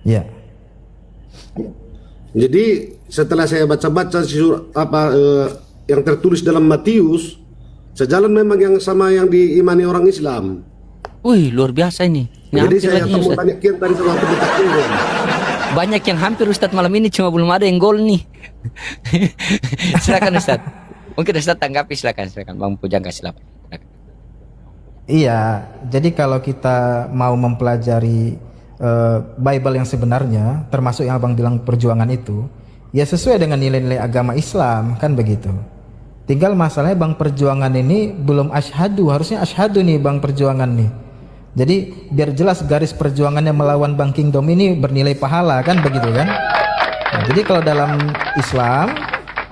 Ya. Jadi setelah saya baca-baca yang tertulis dalam Matius, sejalan memang yang sama yang diimani orang Islam. Wih, luar biasa ini. Jadi Hampir saya lagi, ketemu Ustaz. tanya kian tadi sama pendeta Inggris. Banyak yang hampir Ustadz malam ini, cuma belum ada yang gol nih. Silakan Ustadz. Mungkin Ustadz tanggapi, silakan Bang Pujangga, silakan. Iya, jadi kalau kita mau mempelajari Bible yang sebenarnya, termasuk yang abang bilang perjuangan itu, ya sesuai dengan nilai-nilai agama Islam, kan begitu. Tinggal masalahnya bang perjuangan ini belum asyhadu, harusnya asyhadu nih bang perjuangan nih. Jadi biar jelas garis perjuangannya melawan Bang Kingdom ini bernilai pahala, kan begitu kan. Nah, jadi kalau dalam Islam,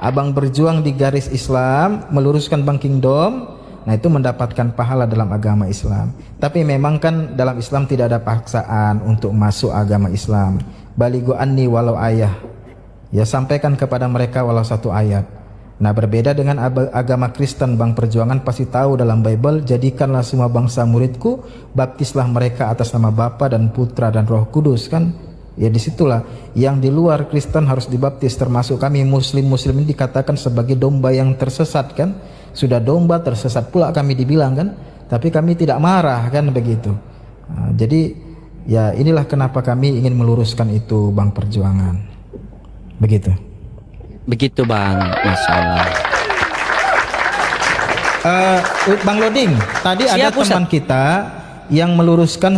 abang berjuang di garis Islam, meluruskan Bang Kingdom, nah itu mendapatkan pahala dalam agama Islam. Tapi memang kan dalam Islam tidak ada paksaan untuk masuk agama Islam. Balighu anni walau ayah, ya sampaikan kepada mereka walau satu ayat. Nah berbeda dengan agama Kristen, bang perjuangan pasti tahu dalam Bible, jadikanlah semua bangsa muridku, baptislah mereka atas nama Bapa dan Putra dan Roh Kudus, kan. Ya disitulah yang di luar Kristen harus dibaptis, termasuk kami muslim ini dikatakan sebagai domba yang tersesat, kan. Sudah domba tersesat pula kami dibilang, kan, tapi kami tidak marah, kan begitu. Nah, jadi ya inilah kenapa kami ingin meluruskan itu bang perjuangan, begitu. Begitu Bang, Masya Allah. Bang Loding, tadi Siap, ada Ustaz. teman kita yang meluruskan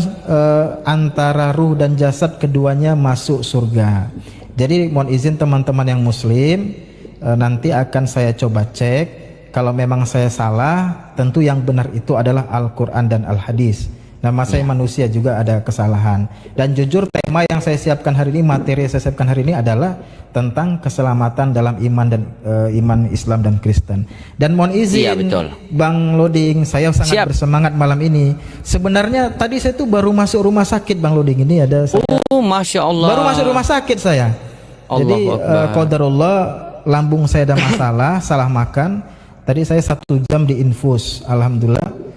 antara ruh dan jasad keduanya masuk surga. Jadi mohon izin teman-teman yang muslim, nanti akan saya coba cek. Kalau memang saya salah, tentu yang benar itu adalah Al-Quran dan Al-Hadis. Nama saya manusia juga ada kesalahan. Dan jujur tema yang saya siapkan hari ini, materi yang saya siapkan hari ini adalah tentang keselamatan dalam iman dan iman Islam dan Kristen. Dan mohon izin, Iya, betul. Bang Loding, saya sangat Siap. bersemangat malam ini. Sebenarnya tadi saya tuh baru masuk rumah sakit, Bang Loding, ini ada saya. Oh, Masya Allah. Baru masuk rumah sakit saya. Jadi Allahu Akbar. qadarullah, lambung saya ada masalah, salah makan. Tadi saya 1 jam di infus, alhamdulillah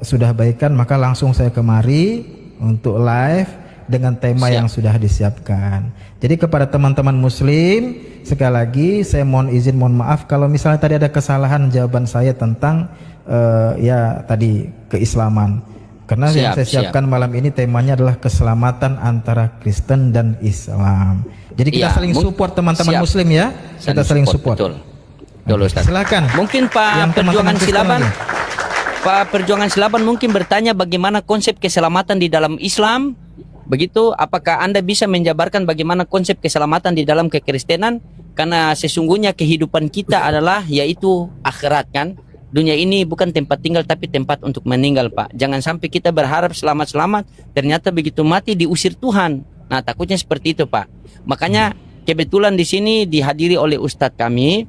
sudah baikan, maka langsung saya kemari untuk live dengan tema yang sudah disiapkan. Jadi kepada teman-teman muslim, sekali lagi saya mohon izin, mohon maaf kalau misalnya tadi ada kesalahan jawaban saya tentang ya tadi keislaman. Karena yang saya siapkan malam ini temanya adalah keselamatan antara Kristen dan Islam. Jadi kita saling support teman-teman muslim ya. Kita saling support. Betul. Betul, Ustaz. Silakan. Mungkin Pak Yang Perjuangan teman-teman Silaban, Kristen Pak Perjuangan Silaban mungkin bertanya bagaimana konsep keselamatan di dalam Islam. Begitu, apakah Anda bisa menjabarkan bagaimana konsep keselamatan di dalam kekristenan? Karena sesungguhnya kehidupan kita adalah yaitu akhirat, kan. Dunia ini bukan tempat tinggal tapi tempat untuk meninggal, Pak. Jangan sampai kita berharap selamat-selamat, ternyata begitu mati diusir Tuhan. Nah, takutnya seperti itu, Pak. Makanya kebetulan di sini dihadiri oleh Ustadz kami.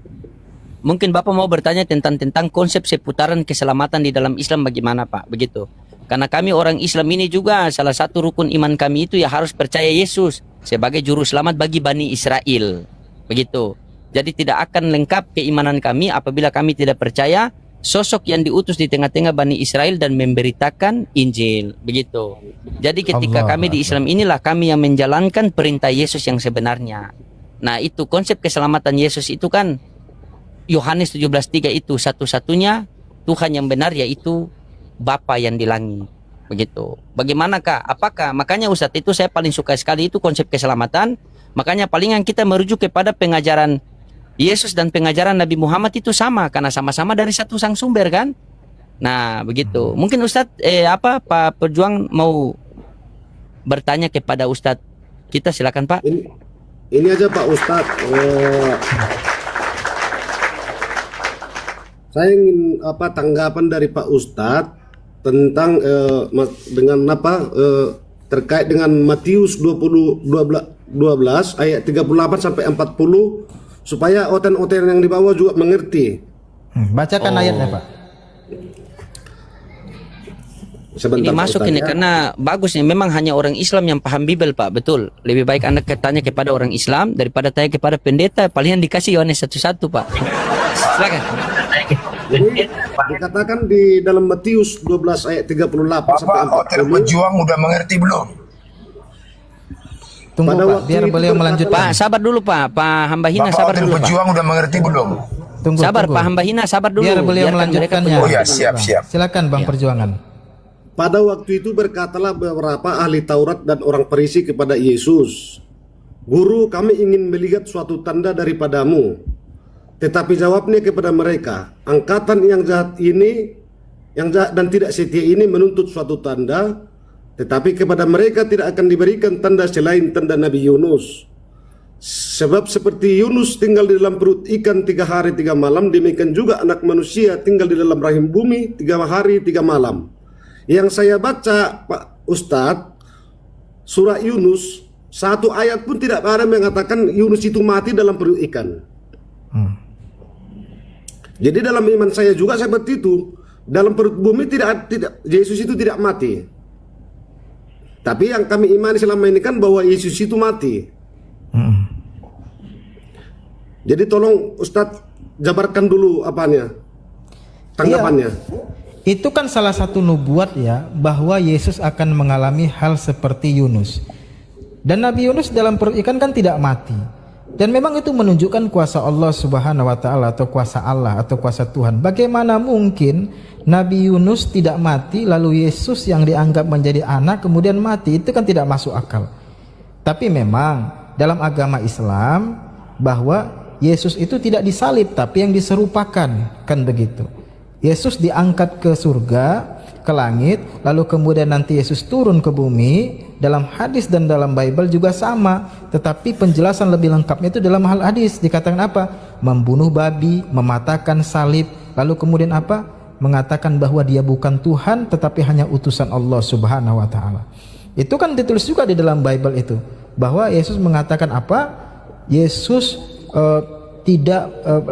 Mungkin Bapak mau bertanya tentang konsep seputaran keselamatan di dalam Islam bagaimana, Pak? Begitu. Karena kami orang Islam ini juga salah satu rukun iman kami itu ya harus percaya Yesus sebagai juru selamat bagi Bani Israel. Begitu. Jadi tidak akan lengkap keimanan kami apabila kami tidak percaya sosok yang diutus di tengah-tengah Bani Israel dan memberitakan Injil. Begitu. Jadi ketika kami di Islam inilah kami yang menjalankan perintah Yesus yang sebenarnya. Nah, itu konsep keselamatan Yesus itu kan Yohanes 17:3 itu satu-satunya Tuhan yang benar, yaitu Bapa yang di langit. Begitu. Bagaimanakah? Apakah? Makanya Ustadz, itu saya paling suka sekali itu konsep keselamatan. Makanya palingan kita merujuk kepada pengajaran Yesus dan pengajaran Nabi Muhammad itu sama, karena sama-sama dari satu sang sumber, kan. Nah begitu. Mungkin Ustadz Pak Perjuang mau bertanya kepada Ustadz kita, silakan Pak. Ini aja Pak Ustadz, saya ingin tanggapan dari Pak Ustadz tentang dengan terkait dengan Matius 12 ayat 38 sampai 40, supaya oten-oten yang di bawah juga mengerti. Bacakan ayatnya, Pak. Sebentar, ini masuk Ustaz, ini ya. karena bagus nih, memang hanya orang Islam yang paham Bible, Pak. Betul. Lebih baik Anda tanya kepada orang Islam daripada tanya kepada pendeta. Palingan dikasih Yohanes 1:1, Pak. Silakan. Jadi dikatakan di dalam Matius 12 ayat 38 sampai Bapak 40. Pejuang udah mengerti belum? Tunggu Pada Pak, waktu biar itu beliau berkatalah- melanjutkan. Pak, sabar dulu Pak. Pak Hamba Hina Bapak sabar Wakil dulu Pak. Pejuang udah mengerti belum? Tunggu, Sabar tunggu. Pak Hamba Hina, sabar dulu. Biar beliau Biarkan mereka melanjutkannya. Oh ya, dulu. siap, Bang. siap. Silakan Bang Ya. Perjuangan. Pada waktu itu berkatalah beberapa ahli Taurat dan orang Farisi kepada Yesus, "Guru, kami ingin melihat suatu tanda daripadamu." Tetapi jawabnya kepada mereka, "Angkatan yang jahat dan tidak setia ini menuntut suatu tanda, tetapi kepada mereka tidak akan diberikan tanda selain tanda Nabi Yunus. Sebab seperti Yunus tinggal di dalam perut ikan 3 hari 3 malam, demikian juga anak manusia tinggal di dalam rahim bumi 3 hari 3 malam. Yang saya baca, Pak Ustadz, surah Yunus, satu ayat pun tidak ada mengatakan Yunus itu mati dalam perut ikan. Jadi dalam iman saya juga seperti itu. Dalam perut bumi tidak Yesus itu tidak mati. Tapi yang kami imani selama ini kan bahwa Yesus itu mati. Jadi tolong Ustadz jabarkan dulu apanya, tanggapannya. Itu kan salah satu nubuat ya, bahwa Yesus akan mengalami hal seperti Yunus. Dan Nabi Yunus dalam perut ikan kan tidak mati. Dan memang itu menunjukkan kuasa Allah Subhanahu wa taala, atau kuasa Allah atau kuasa Tuhan. Bagaimana mungkin Nabi Yunus tidak mati lalu Yesus yang dianggap menjadi anak kemudian mati? Itu kan tidak masuk akal. Tapi memang dalam agama Islam bahwa Yesus itu tidak disalib tapi yang diserupakan, kan begitu. Yesus diangkat ke surga, ke langit, lalu kemudian nanti Yesus turun ke bumi. Dalam hadis dan dalam Bible juga sama, tetapi penjelasan lebih lengkapnya itu dalam hal hadis. Dikatakan apa? Membunuh babi, mematahkan salib, lalu kemudian apa? Mengatakan bahwa dia bukan Tuhan tetapi hanya utusan Allah Subhanahu wa taala. Itu kan ditulis juga di dalam Bible itu, bahwa Yesus mengatakan apa? Yesus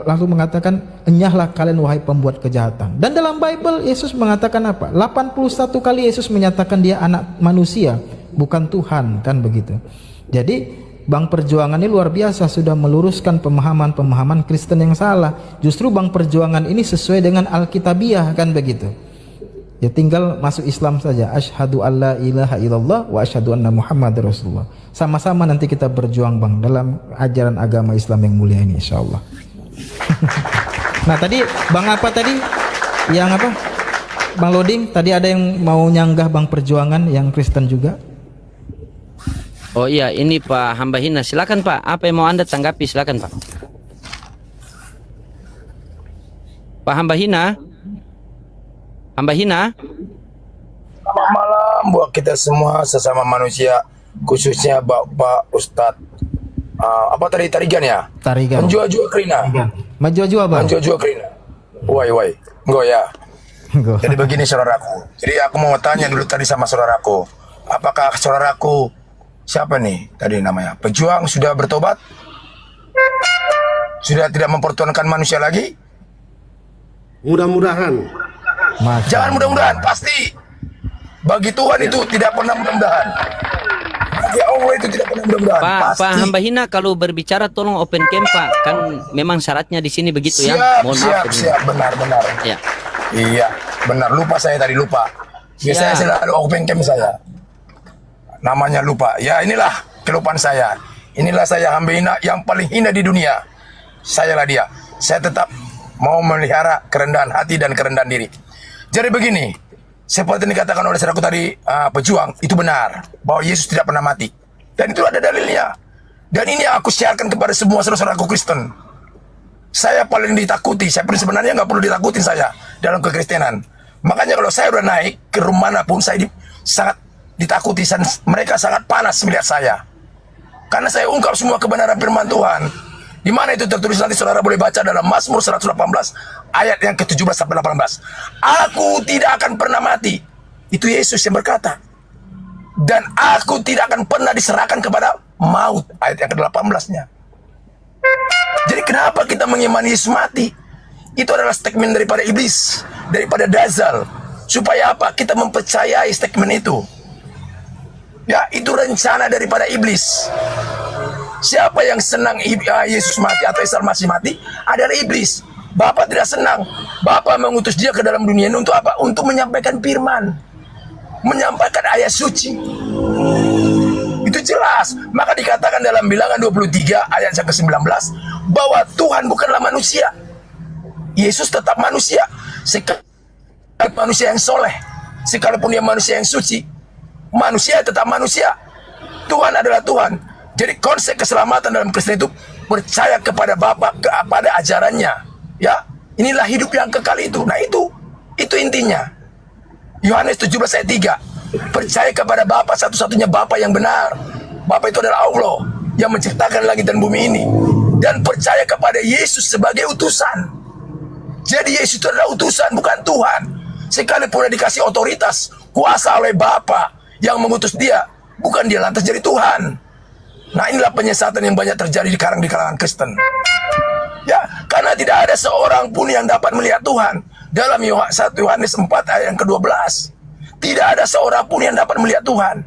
lalu mengatakan, "Enyahlah kalian wahai pembuat kejahatan." Dan dalam Bible Yesus mengatakan apa? 81 kali Yesus menyatakan dia anak manusia, bukan Tuhan, kan begitu. Jadi Bang Perjuangan ini luar biasa, sudah meluruskan pemahaman-pemahaman Kristen yang salah. Justru Bang Perjuangan ini sesuai dengan Alkitabiah, kan begitu. Ya tinggal masuk Islam saja. Asyhadu alla ilaha illallah wa asyhadu anna Muhammadar Rasulullah. Sama-sama nanti kita berjuang Bang dalam ajaran agama Islam yang mulia ini, insyaallah. Nah tadi Bang apa tadi? Yang apa? Bang Loading, tadi ada yang mau nyanggah Bang Perjuangan yang Kristen juga? Oh iya, ini Pak Hamba Hina. Silakan Pak, apa yang mau Anda tanggapi? Silakan Pak. Pak Hamba Hina. Hamba Hina. Selamat malam buat kita semua sesama manusia, khususnya Bapak Ustadz. Apa tadi tarigan ya? Tarigan. Menjua-jua kerina. Menjua-jua Bang. Menjua-jua kerina. Wai. Enggak ya. Jadi begini saudaraku. Jadi aku mau tanya dulu tadi sama saudaraku. Apakah saudaraku siapa nih tadi namanya? Pejuang sudah bertobat? Sudah tidak mempertuhankan manusia lagi? Mudah-mudahan. Jangan mudah-mudahan, pasti. Bagi Tuhan itu tidak pernah mudah-mudahan. Bagi Allah itu tidak pernah mudah-mudahan. Pak Hamba Hina, kalau berbicara tolong open cam Pak. Kan memang syaratnya di sini begitu ya. Siap, benar. Ya. Iya, benar. Lupa saya tadi, lupa. Biasanya saya selalu open cam saya. Namanya lupa. Ya inilah kelupaan saya. Inilah saya Hamba Hina yang paling hina di dunia. Sayalah dia. Saya tetap mau melihara kerendahan hati dan kerendahan diri. Jadi begini, seperti yang dikatakan oleh saudaraku tadi, pejuang, itu benar bahwa Yesus tidak pernah mati. Dan itu ada dalilnya. Dan ini yang aku siarkan kepada semua saudara-saudaraku Kristen. Saya paling ditakuti, saya pun sebenarnya nggak perlu ditakutin saya dalam kekristenan. Makanya kalau saya udah naik ke rumah manapun, saya sangat ditakuti, dan mereka sangat panas melihat saya. Karena saya ungkap semua kebenaran firman Tuhan. Di mana itu tertulis, nanti saudara boleh baca dalam Mazmur 118 ayat yang ke-17 sampai 18. Aku tidak akan pernah mati. Itu Yesus yang berkata. Dan aku tidak akan pernah diserahkan kepada maut. Ayat yang ke-18-nya. Jadi kenapa kita mengimani Yesus mati? Itu adalah statement daripada iblis, daripada Dazal. Supaya apa? Kita mempercayai statement itu. Ya, itu rencana daripada iblis. Siapa yang senang Yesus mati atau Isa masih mati adalah iblis. Bapa tidak senang. Bapa mengutus dia ke dalam dunia ini untuk apa? Untuk menyampaikan firman, menyampaikan ayat suci. Itu jelas. Maka dikatakan dalam Bilangan 23 ayat yang ke-19 bahwa Tuhan bukanlah manusia. Yesus tetap manusia. Sekalipun manusia yang soleh, sekalipun dia manusia yang suci, manusia tetap manusia. Tuhan adalah Tuhan. Jadi konsep keselamatan dalam Kristen itu percaya kepada Bapa, kepada ajarannya. Ya, inilah hidup yang kekal itu. Nah itu intinya. Yohanes 17 ayat 3. Percaya kepada Bapa, satu-satunya Bapa yang benar. Bapa itu adalah Allah yang menciptakan langit dan bumi ini. Dan percaya kepada Yesus sebagai utusan. Jadi Yesus itu adalah utusan, bukan Tuhan. Sekalipun dia dikasih otoritas, kuasa oleh Bapa yang mengutus dia, bukan dia lantas jadi Tuhan. Nah, inilah penyesatan yang banyak terjadi sekarang di kalangan Kristen. Ya, karena tidak ada seorang pun yang dapat melihat Tuhan. Dalam 1 Yohanes 4 ayat yang ke-12, tidak ada seorang pun yang dapat melihat Tuhan.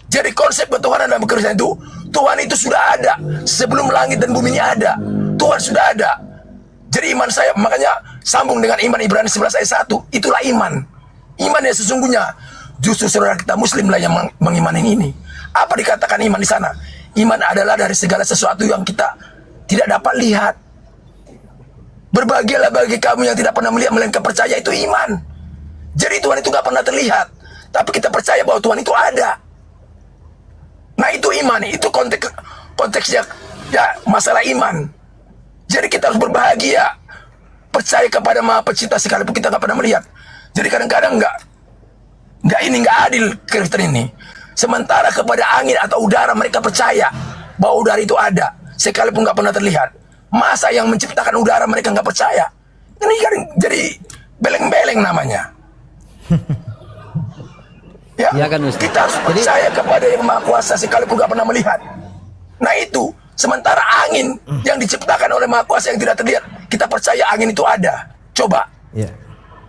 Jadi konsep ketuhanan dalam Kristen itu, Tuhan itu sudah ada sebelum langit dan bumi ini ada. Tuhan sudah ada. Jadi iman saya, makanya sambung dengan iman Ibrani 11 ayat 1, itulah iman. Iman yang sesungguhnya. Justru saudara kita Muslim lah yang mengimani ini. Apa dikatakan iman di sana? Iman adalah dari segala sesuatu yang kita tidak dapat lihat. Berbahagialah bagi kamu yang tidak pernah melihat melainkan percaya, itu iman. Jadi Tuhan itu gak pernah terlihat, tapi kita percaya bahwa Tuhan itu ada. Nah itu iman, itu konteksnya ya masalah iman. Jadi kita harus berbahagia, percaya kepada Maha Pencipta sekalipun kita gak pernah melihat. Jadi kadang-kadang nggak adil Kristen ini. Sementara kepada angin atau udara mereka percaya bahwa udara itu ada, sekalipun nggak pernah terlihat. Masa yang menciptakan udara mereka nggak percaya? Ini kan jadi beleng-beleng namanya. Ya, Ya kan, Ustaz? kita harus percaya kepada yang Maha Kuasa sekalipun nggak pernah melihat. Nah itu, sementara angin yang diciptakan oleh Maha Kuasa yang tidak terlihat, kita percaya angin itu ada. Coba. Ya.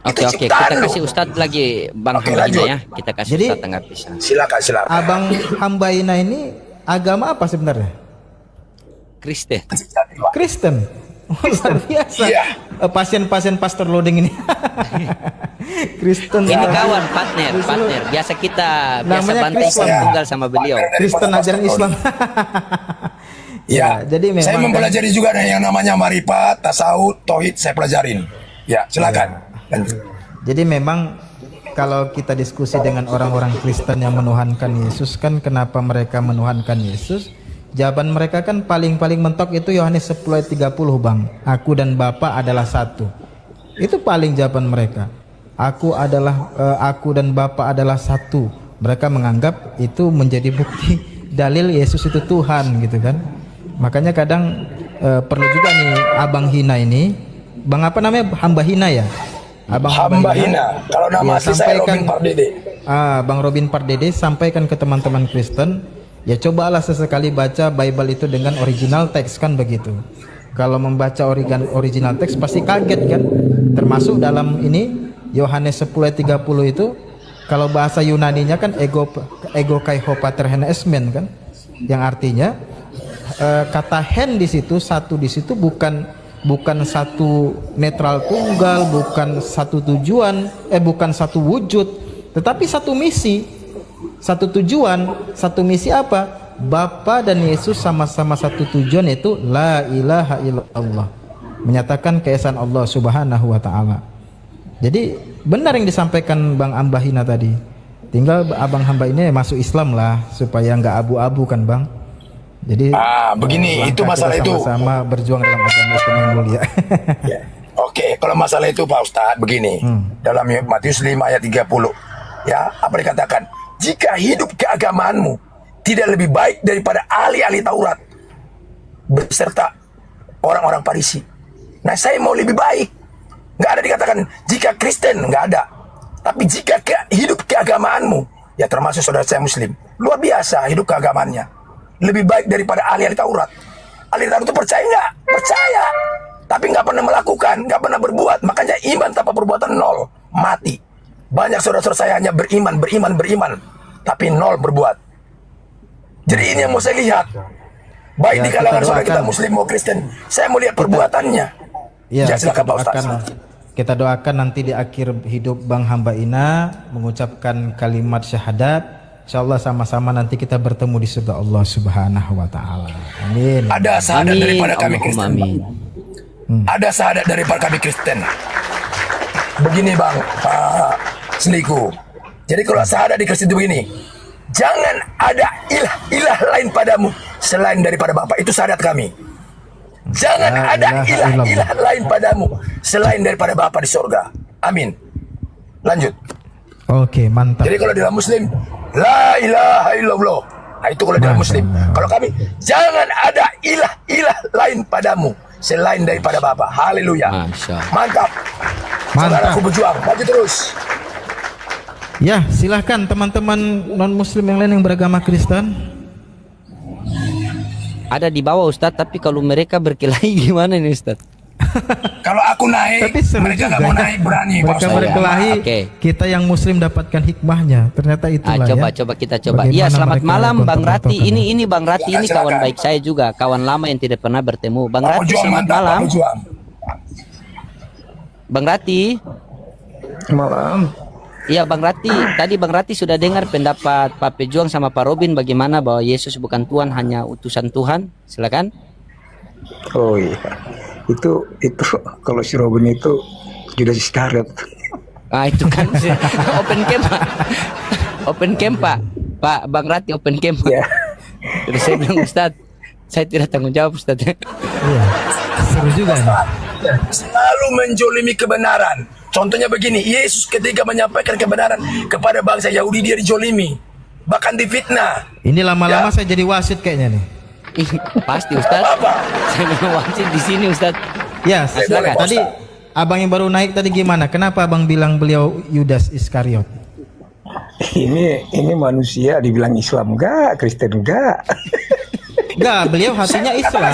Oke, Itu kita ciptaan kasih loh. Ustadz lagi Bang Oke, Hamba lanjut. ya. Kita kasih Jadi- Ustadz tanggapi. Silakan. Abang Hamba Ina ini agama apa sebenarnya? Kristen. Kristen. Luar biasa. Iya. Pasien-pasien pastor loading ini. Kristen. Ini ya. kawan, partner. Biasa kita Namanya bantai Kristen. tunggal sama beliau. Kristen ajaran Islam. Ya, jadi memang saya mempelajari juga ada yang namanya marifat, tasawuf, tauhid, saya pelajarin. Ya, silakan. Lanjut. Jadi memang kalau kita diskusi dengan orang-orang Kristen yang menuhankan Yesus, kan kenapa mereka menuhankan Yesus? Jawaban mereka kan paling-paling mentok itu Yohanes 10 ayat 30, Bang. Aku dan Bapa adalah satu. Itu paling jawaban mereka. Aku dan Bapa adalah satu. Mereka menganggap itu menjadi bukti dalil Yesus itu Tuhan gitu kan. Makanya kadang perlu juga nih Abang Hina ini, Bang apa namanya? Hamba Hina ya? Abang Hamba Hina. Kalau nama Ya, asli saya sampaikan- Robin Pardede. Bang Robin Pardede sampaikan ke teman-teman Kristen, ya cobalah sesekali baca Bible itu dengan original teks kan begitu. Kalau membaca original teks pasti kaget kan. Termasuk dalam ini Yohanes 10 ayat 30 itu, kalau bahasa Yunaninya kan ego kai hopater hen esmen kan, yang artinya kata hen di situ, satu di situ bukan satu netral tunggal, bukan satu tujuan, bukan satu wujud, tetapi satu misi, satu tujuan, satu misi apa? Bapa dan Yesus sama-sama satu tujuan, yaitu la ilaha illallah, menyatakan keesaan Allah Subhanahu wa taala. Jadi benar yang disampaikan Bang Hamba Hina tadi. Tinggal Abang Hamba ini masuk Islam lah supaya nggak abu-abu kan, Bang. Jadi Begini, itu langkah masalah kita itu. sama-sama berjuang dalam agama Islam yang mulia. Ya. Oke, kalau masalah itu Pak Ustadz begini. Dalam Matius 5 ayat 30. Ya, apa dikatakan? Jika hidup keagamaanmu tidak lebih baik daripada ahli-ahli Taurat beserta orang-orang Farisi. Nah, saya mau lebih baik. Nggak ada dikatakan jika Kristen, nggak ada. Tapi jika hidup keagamaanmu, ya termasuk saudara saya Muslim, luar biasa hidup keagamaannya, lebih baik daripada ahli-ahli Taurat. Ahli Taurat itu percaya nggak? Percaya, tapi nggak pernah melakukan, nggak pernah berbuat. Makanya iman tanpa perbuatan nol, mati. Banyak saudara-saudara saya hanya beriman, tapi nol berbuat. Jadi ini yang mau saya lihat, baik Ya, di kalangan kita saudara kita doakan. Muslim maupun Kristen. Saya mau lihat perbuatannya. Ya, silakan Pak Ustaz. kita doakan nanti di akhir hidup Bang Hamba Ina mengucapkan kalimat syahadat, Insyaallah sama-sama nanti kita bertemu di surga Allah Subhanahu wa taala. Amin. Ada syahadat Amin. daripada kami Allahumma Kristen. amin. Ada syahadat daripada kami Kristen. Begini bang, Pak Seliku. Jadi kalau syahadat di Kristen itu begini, jangan ada ilah lain padamu selain daripada Bapa. Itu syahadat kami. Jangan La ada ilaha illallah. ilah lain padamu selain daripada Bapa di surga. Amin. Lanjut. Oke, mantap. Jadi kalau dalam Muslim, la ilaha illallah. Nah, itu kalau dalam Masya Muslim. Allah. Kalau kami, jangan ada ilah lain padamu selain daripada Bapa. Haleluya. Masya Allah. Mantap. Mantap. Saudaraku berjuang, maju terus. Ya, silahkan teman-teman non-muslim yang lain yang beragama Kristen. Ada di bawah Ustadz, tapi kalau mereka berkelahi gimana nih Ustadz? Kalau aku naik, Tapi seru mereka juga. nggak mau naik berani. Pak Mereka Ustaz. berkelahi, Oke. kita yang muslim dapatkan hikmahnya. Ternyata itulah coba ya. kita coba. Bagaimana Iya, selamat mereka malam Bang Rati. gontok-gontokan. Ini Bang Rati, ini Silakan, kawan silakan. baik saya juga, kawan lama yang tidak pernah bertemu. Bang Pak Rati, Berjuang, selamat mantap, Pak malam. Berjuang. Bang Rati. Malam. Iya Bang Rati, tadi Bang Rati sudah dengar pendapat Pak Pejuang sama Pak Robin bagaimana bahwa Yesus bukan Tuhan, hanya utusan Tuhan. Silakan. Oh iya. Itu kalau si Robin itu Judas Iskariot. Ah itu kan open camp Pak. Open camp Pak. Pak Bang Rati open camp Pak. Ya. Terus saya bilang Ustadz, saya tidak tanggung jawab Ustadz. Iya. Seru juga nih. Selalu menjolimi kebenaran. Contohnya begini, Yesus ketika menyampaikan kebenaran kepada bangsa Yahudi, dia dijolimi, bahkan difitnah. Ini lama-lama Ya. saya jadi wasit kayaknya nih. Pasti Ustadz. Apa? Saya memang wasit di sini Ustadz. Ya, Silakan. tadi abang yang baru naik tadi gimana? Kenapa abang bilang beliau Yudas Iskariot? Ini manusia dibilang Islam enggak, Kristen enggak. Enggak, beliau hatinya Islam.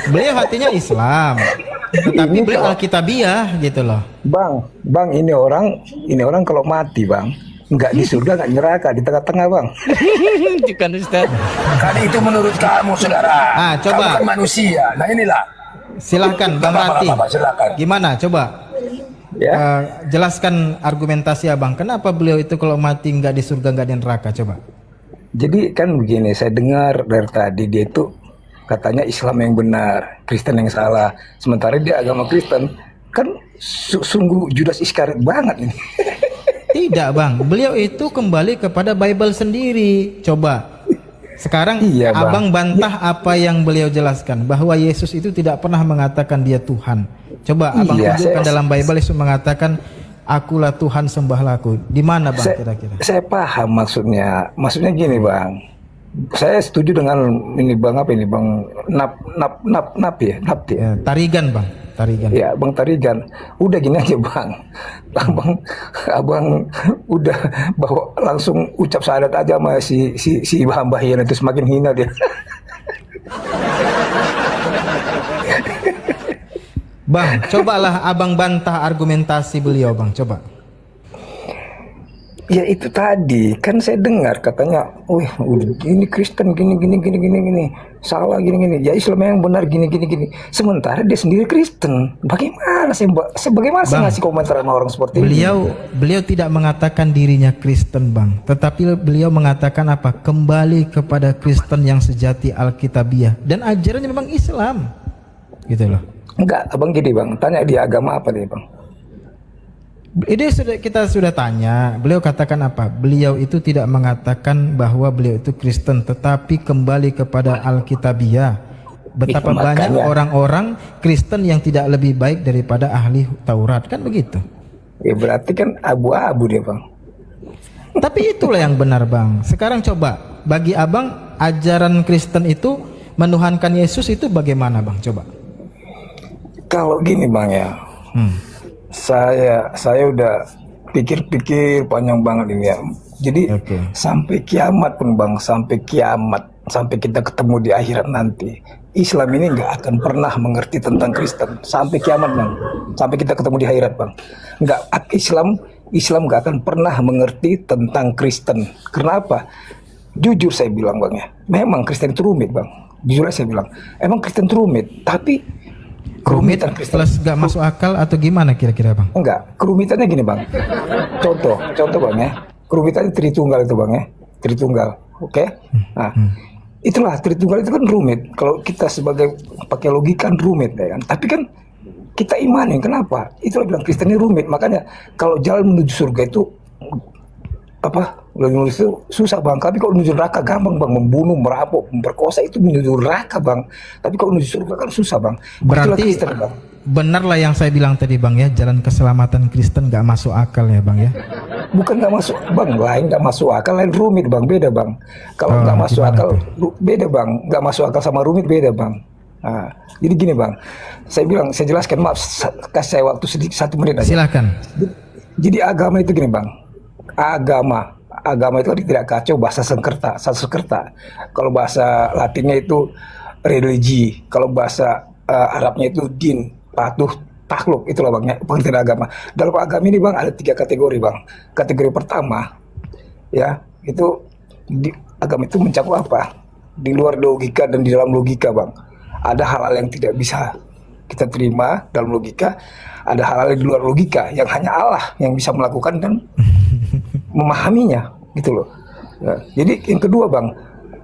Beliau hatinya Islam. Tetapi Ini beliau kalau- Alkitabiah gitu loh. Bang, ini orang kalau mati, Bang, enggak di surga, enggak di neraka, di tengah-tengah, Bang. Itu kan Ustadz. Kan itu menurut kamu, saudara. Ah, coba. Kamu kan manusia. Nah inilah. Silahkan Bang Apa-apa, Rati. apa-apa, silakan. Gimana? Coba Ya. jelaskan argumentasi abang. Kenapa beliau itu kalau mati nggak di surga nggak di neraka? Coba. Jadi kan begini, saya dengar dari tadi dia itu katanya Islam yang benar, Kristen yang salah. Sementara dia agama Kristen. Kan sungguh Judas Iskariot banget ini. Tidak bang, beliau itu kembali kepada Bible sendiri. Coba. Sekarang Iya, Bang. abang bantah apa yang beliau jelaskan, bahwa Yesus itu tidak pernah mengatakan dia Tuhan. Coba abang Iya, tunjukkan saya- dalam Bible Yesus mengatakan akulah Tuhan sembahlah aku. Di mana bang kira-kira? Saya paham maksudnya. Maksudnya gini, Bang. Saya setuju dengan ini Bang apa ini Bang Nap ya. Ya, Tarigan bang, Tarigan. Ya, Bang Tarigan. Udah gini aja, Bang. Abang udah bawa langsung ucap syahadat aja sama si hamba Hian itu, semakin hina dia. Bang, cobalah abang bantah argumentasi beliau bang, coba. Ya itu tadi kan saya dengar katanya, wih ini Kristen gini, salah gini, ya Islam yang benar gini. Sementara dia sendiri Kristen. Bagaimana saya Bang, ngasih komentar sama orang seperti ini? Beliau tidak mengatakan dirinya Kristen bang, tetapi beliau mengatakan apa? Kembali kepada Kristen yang sejati Alkitabiah dan ajarannya memang Islam, gitu loh. Enggak, abang gini bang, tanya dia agama apa dia bang? Ini kita sudah tanya, beliau katakan apa? Beliau itu tidak mengatakan bahwa beliau itu Kristen, tetapi kembali kepada Alkitabiah. Betapa Itu banyak makanya. orang-orang Kristen yang tidak lebih baik daripada ahli Taurat, kan begitu? Ya berarti kan abu-abu dia bang. Tapi itulah yang benar bang. Sekarang coba, bagi abang ajaran Kristen itu menuhankan Yesus itu bagaimana bang? Coba. Kalau gini bang ya, saya udah pikir-pikir panjang banget ini ya. Jadi Oke. sampai kiamat pun bang, sampai kita ketemu di akhirat nanti, Islam ini nggak akan pernah mengerti tentang Kristen sampai kiamat bang, sampai kita ketemu di akhirat bang. Islam nggak akan pernah mengerti tentang Kristen. Kenapa? Jujur saya bilang bang ya, memang Kristen itu rumit bang. Jujur aja saya bilang, emang Kristen itu rumit, tapi Rumit kerumitan Kristen plus gak masuk akal atau gimana kira-kira bang? enggak, kerumitannya gini bang. Contoh bang ya. kerumitan Tritunggal itu bang ya, Tritunggal, oke? Nah, itulah Tritunggal itu kan rumit. Kalau kita sebagai pakai logika kan rumit ya kan, tapi kan kita imani, kenapa? Itulah bilang Kristen ini rumit. Makanya kalau jalan menuju surga itu apa? Menuju itu susah bang. Tapi kalau menuju neraka gampang bang, membunuh, merampok, memperkosa itu menuju neraka bang. Tapi kalau menuju surga kan susah bang. Itulah Berarti Kristen, bang. benar lah yang saya bilang tadi bang ya, jalan keselamatan Kristen nggak masuk akal ya bang ya. Bukan nggak masuk bang, lain nggak masuk akal, lain rumit bang, beda bang. Kalau nggak masuk gimana akal, tuh? beda bang. Nggak masuk akal sama rumit beda bang. Nah, jadi gini bang, saya jelaskan, maaf, kasih saya waktu sedikit 1 menit aja. Silakan. Jadi agama itu gini bang, agama itu tidak kacau, bahasa Sanskerta. Kalau bahasa Latinnya itu religi, kalau bahasa Arabnya itu din, patuh, takluk, itulah bang, ya, pengertian agama. Dalam agama ini bang ada 3 kategori bang. Kategori pertama, ya itu agama itu mencakup apa? Di luar logika dan di dalam logika bang. Ada hal-hal yang tidak bisa kita terima dalam logika, ada hal-hal di luar logika yang hanya Allah yang bisa melakukan dan memahaminya, gitu loh. Ya, jadi yang kedua bang,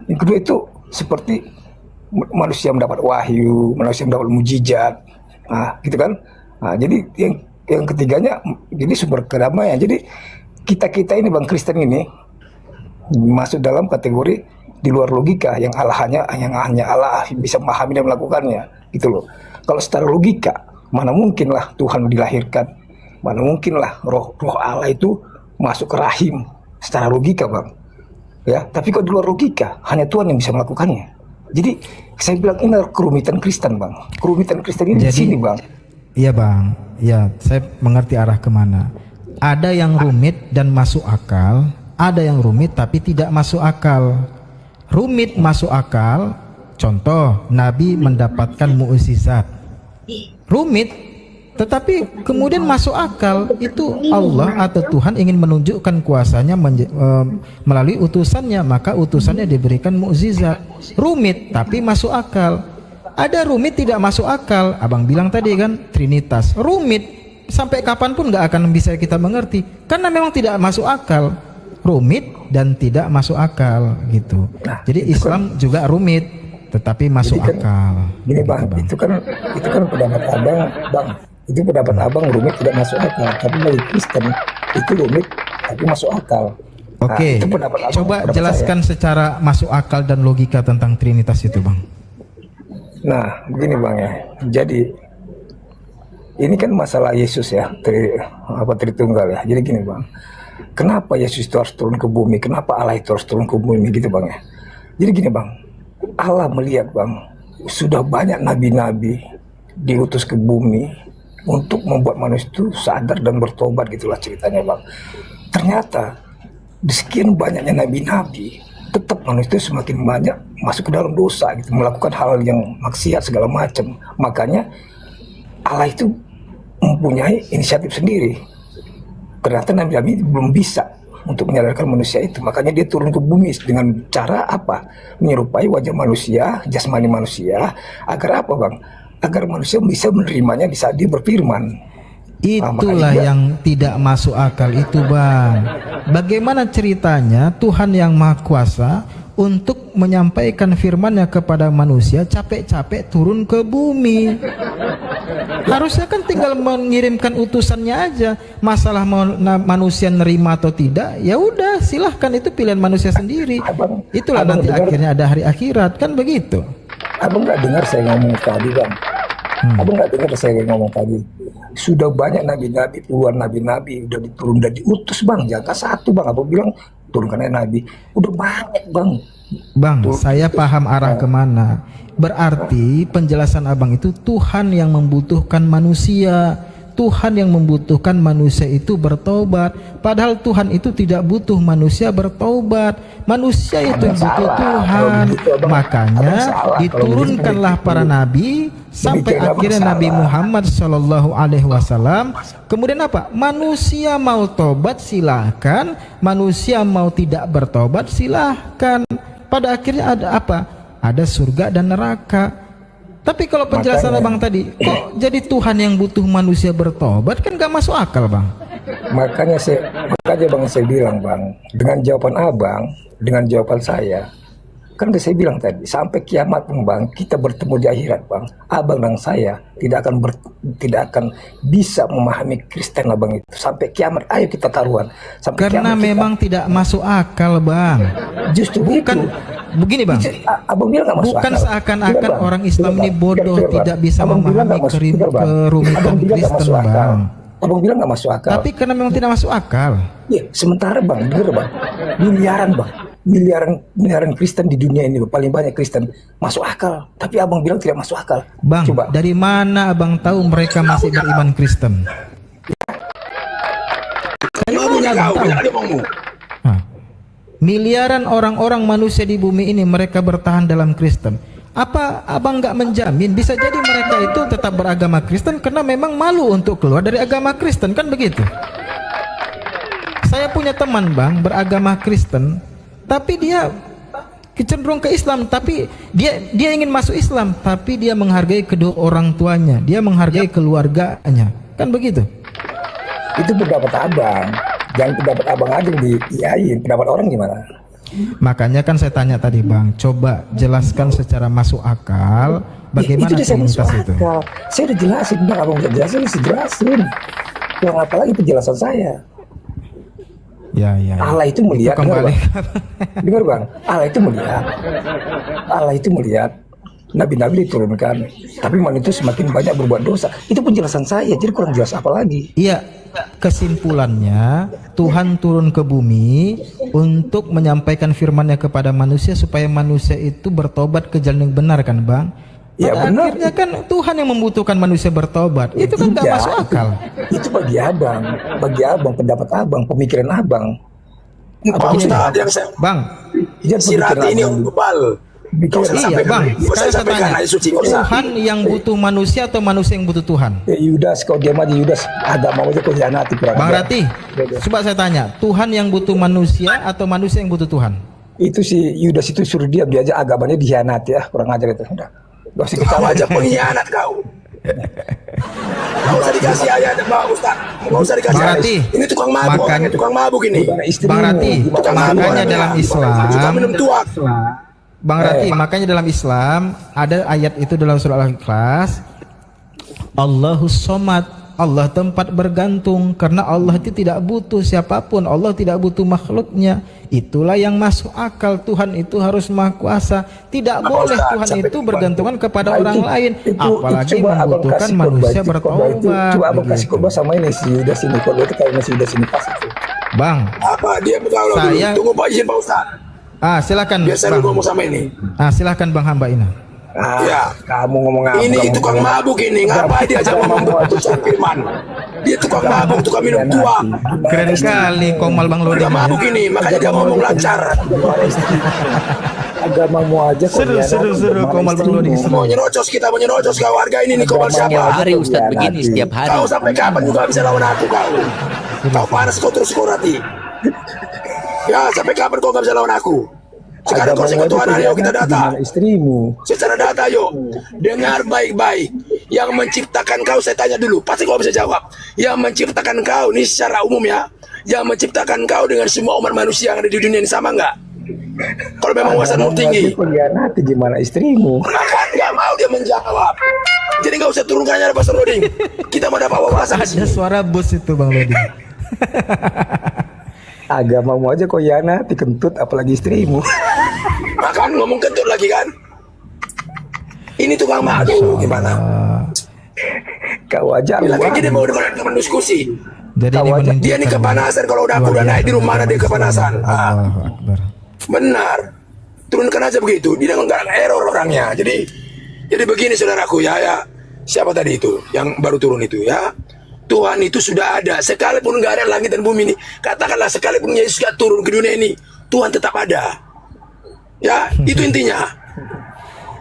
yang kedua itu seperti manusia mendapat wahyu, manusia mendapat mujizat, nah, gitu kan. Nah, jadi yang ketiganya jadi sumber kedamaian. Jadi kita ini bang Kristen ini masuk dalam kategori di luar logika yang hanya Allah bisa memahami dan melakukannya, gitu loh. Kalau secara logika mana mungkinlah Tuhan dilahirkan, mana mungkinlah roh Allah itu masuk ke rahim secara logika bang, ya. Tapi kalau di luar logika hanya Tuhan yang bisa melakukannya. Jadi saya bilang ini kerumitan Kristen bang, kerumitan Kristen ini di sini bang. Iya bang, ya saya mengerti arah kemana. Ada yang rumit dan masuk akal, ada yang rumit tapi tidak masuk akal. Rumit masuk akal, contoh Nabi mendapatkan mukjizat. Rumit tetapi kemudian masuk akal, itu Allah atau Tuhan ingin menunjukkan kuasanya melalui utusannya, maka utusannya diberikan mukjizat. Rumit tapi masuk akal. Ada rumit tidak masuk akal, abang bilang tadi kan Trinitas. Rumit sampai kapanpun nggak akan bisa kita mengerti karena memang tidak masuk akal. Rumit dan tidak masuk akal gitu. Nah, jadi Islam juga rumit tetapi masuk akal. Gini gitu, bang, itu kan pendapat abang bang. Itu pendapat abang rumit tidak masuk akal. Tapi bagi Kristen itu rumit tapi masuk akal. Oke, itu pendapat abang, coba pendapat jelaskan secara masuk akal dan logika tentang Trinitas itu bang. Nah, begini bang ya. Jadi ini kan masalah Yesus ya, Tritunggal ya. Jadi gini bang, kenapa Yesus itu harus turun ke bumi? Kenapa Allah itu harus turun ke bumi gitu bang ya? Jadi gini bang, Allah melihat bang, sudah banyak nabi-nabi diutus ke bumi untuk membuat manusia itu sadar dan bertobat, gitulah ceritanya bang. Ternyata di sekian banyaknya nabi-nabi, tetap manusia itu semakin banyak masuk ke dalam dosa gitu, melakukan hal yang maksiat segala macam. Makanya Allah itu mempunyai inisiatif sendiri. Ternyata nabi-nabi belum bisa untuk menyadarkan manusia itu. Makanya dia turun ke bumi dengan cara apa? Menyerupai wajah manusia, jasmani manusia. Agar apa bang? Agar manusia bisa menerimanya di saat dia berfirman. Itulah yang tidak masuk akal itu bang. Bagaimana ceritanya Tuhan yang Maha Kuasa untuk menyampaikan firman-Nya kepada manusia capek-capek turun ke bumi? Harusnya kan tinggal mengirimkan utusannya aja. Masalah manusia nerima atau tidak, ya udah silahkan, itu pilihan manusia sendiri. Itulah nanti akhirnya ada hari akhirat, kan begitu. Abang nggak dengar saya ngomong tadi bang? Abang nggak dengar saya ngomong tadi? Sudah banyak nabi-nabi, puluhan nabi-nabi udah diturun dan diutus bang. Jangan satu bang, abang bilang turunkannya nabi. Udah banyak bang. Bang, saya paham arah kemana. Berarti penjelasan abang itu Tuhan yang membutuhkan manusia. Tuhan yang membutuhkan manusia itu bertobat. Padahal Tuhan itu tidak butuh manusia bertobat. Manusia itu butuh Tuhan. Makanya diturunkanlah para nabi sampai akhirnya Nabi Muhammad SAW. Kemudian apa? Manusia mau tobat silahkan, manusia mau tidak bertobat silahkan. Pada akhirnya ada apa? Ada surga dan neraka. Tapi kalau penjelasan abang tadi, kok jadi Tuhan yang butuh manusia bertobat, kan gak masuk akal bang. makanya bang saya bilang bang, dengan jawaban abang, dengan jawaban saya, kan udah saya bilang tadi, sampai kiamat bang, kita bertemu di akhirat bang, abang dan saya tidak akan bisa memahami Kristen abang itu sampai kiamat. Ayo kita taruhan sampai Karena kiamat kita. memang tidak masuk akal, Bang. Justru Bukan itu. begini, Bang. Abang bilang nggak masuk Bukan akal. seakan-akan Dengar, Bang. orang Islam Dengar, ini Bang. bodoh, Dengar, Bang. tidak bisa Abang bilang memahami nggak masuk- dengar, Bang. kerumitan Abang bilang nggak Kristen, masuk akal. Bang. Abang bilang nggak masuk akal. Tapi karena memang tidak masuk akal. Ya, sementara bang, denger bang, miliaran Kristen di dunia ini, paling banyak Kristen, masuk akal. Tapi abang bilang tidak masuk akal. Bang, Coba. dari mana abang tahu mereka masih beriman Kristen? Mabuknya kau, jangan ada ngomong. Hah. Miliaran orang-orang manusia di bumi ini mereka bertahan dalam Kristen. Apa abang nggak menjamin bisa jadi mereka itu tetap beragama Kristen karena memang malu untuk keluar dari agama Kristen, kan begitu? Saya punya teman bang beragama Kristen, tapi dia cenderung ke Islam, tapi dia ingin masuk Islam, tapi dia menghargai kedua orang tuanya, dia menghargai keluarganya, kan begitu? Itu pendapat abang, jangan pendapat abang aja yang diiyain. Pendapat orang gimana? Makanya kan saya tanya tadi bang, coba jelaskan secara masuk akal bagaimana itu udah saya masuk komunitas itu. akal. Saya udah jelasin, bang. Abang udah jelasin, saya jelasin. Kurang apa lagi penjelasan saya? Ya. Allah itu melihat, Itu kembali. dengar bang, Allah itu melihat nabi-nabi diturunkan, tapi manusia semakin banyak berbuat dosa. Itu penjelasan saya, jadi kurang jelas apa lagi? Iya, kesimpulannya Tuhan turun ke bumi untuk menyampaikan firman-Nya kepada manusia supaya manusia itu bertobat ke jalan yang benar, kan bang? Ya, Pada benar. akhirnya kan Tuhan yang membutuhkan manusia bertobat. Itu kan gak Tidak, masuk akal. Itu bagi abang, pendapat abang, pemikiran abang. Pak Ustadz yang saya Bang, Jangan si Rati ini om bebal. Kau usah iya sampaikan, bang, kau usah sekarang saya sampaikan tanya, ayat suci, kau usah. Tuhan yang butuh manusia atau manusia yang butuh Tuhan? Yudas, kau diam aja Yudas, agama aja kau hianati kurang Bang ajar. Rati, coba saya tanya, Tuhan yang butuh manusia atau manusia yang butuh Tuhan? Itu si Yudas itu suruh dia aja agamanya dihianati ya, kurang ajar itu. Udah. Gak usah Kau ketawa aja pengkhianat kau. Kau usah dikasih ayat Pak Ustadz. Kau usah dikasih Bang ayat. Rati, Ini tukang mabuk, makanya- tukang mabuk ini. Bang Rati, Tukang mabuk makanya orangnya. dalam Suka Islam, minum tuak. Bang Rati, makanya dalam Islam ada ayat itu dalam surah Al-Ikhlas, Allahus Somad, Allah tempat bergantung, karena Allah itu tidak butuh siapapun, Allah tidak butuh makhluknya. Itulah yang masuk akal. Tuhan itu harus maha kuasa. Tidak boleh Ustaz, Tuhan sampai itu bergantungan kepada Nah, orang lain, apalagi coba abang membutuhkan kasih manusia khotbah itu. bertobat. Coba abang kasih begitu. khotbah sama ini si Yudas ini, kalau itu kayaknya si Yudas ini pas itu. Bang, Apa dia betul dulu? Saya- Tunggu Pak izin Pak Ustadz. silakan Biar saya Bang. dulu ngomong sama ini. Silakan Bang Hamba Ina. Ya. Kamu ngomong apa? Ini Kamu tukang ngomong- mabuk ini. Ngapain dia ajak ngomong baca firman? Dia tukang mabuk, tukang minum tuak. Keren sekali Komal Bang Lodi. Udah mabuk ini, makanya dia ngomong lancar. Agamamu aja kok Seru, hianati, seru, seru, gimana Komal Bang Lodi, istrimu? seru. Mau nyerocos kita, mau nyerocos kau. Harga ini nih kau Agamamu siapa? aja Hari kau Ustadz begini hianati. setiap hari. Kau sampai kapan juga bisa lawan aku kau? Kau panas kau terus kau Rati. Ya sampai kapan kau gak bisa lawan aku? Sekarang kau Agamamu singkat aja Tuhan, kau ayo kita hianati, data. gimana istrimu? Secara data yuk. Dengar baik-baik. Yang menciptakan kau saya tanya dulu. Pasti kau bisa jawab. Yang menciptakan kau, ini secara umum ya. Yang menciptakan kau dengan semua umat manusia yang ada di dunia ini sama nggak? Kalau memang wawasan Agamamu tinggi. aja kau hianati, gimana istrimu? Maka nggak mau dia menjawab. Jadi nggak usah turunkan aja Pastor Roding. Kita mau dapat wawasan di Ada sini. suara bos itu Bang Lodi. Agamamu aja kau hianati, kentut apalagi istrimu. Makan ngomong kentut lagi kan? Ini tukang madu gimana? Kau aja Bila kayak luar. gini mau teman diskusi. Jadi ini Tahu aja. menunjukkan Dia nih kepanasan kalau udah aku udah naik di rumah dia kepanasan. Allahu Akbar. Benar. Turunkan aja begitu. Dia nggak error orangnya. Jadi begini saudaraku ya. Siapa tadi itu yang baru turun itu ya? Tuhan itu sudah ada. Sekalipun nggak ada langit dan bumi ini. Katakanlah sekalipun Yesus nggak turun ke dunia ini, Tuhan tetap ada. Ya, itu intinya.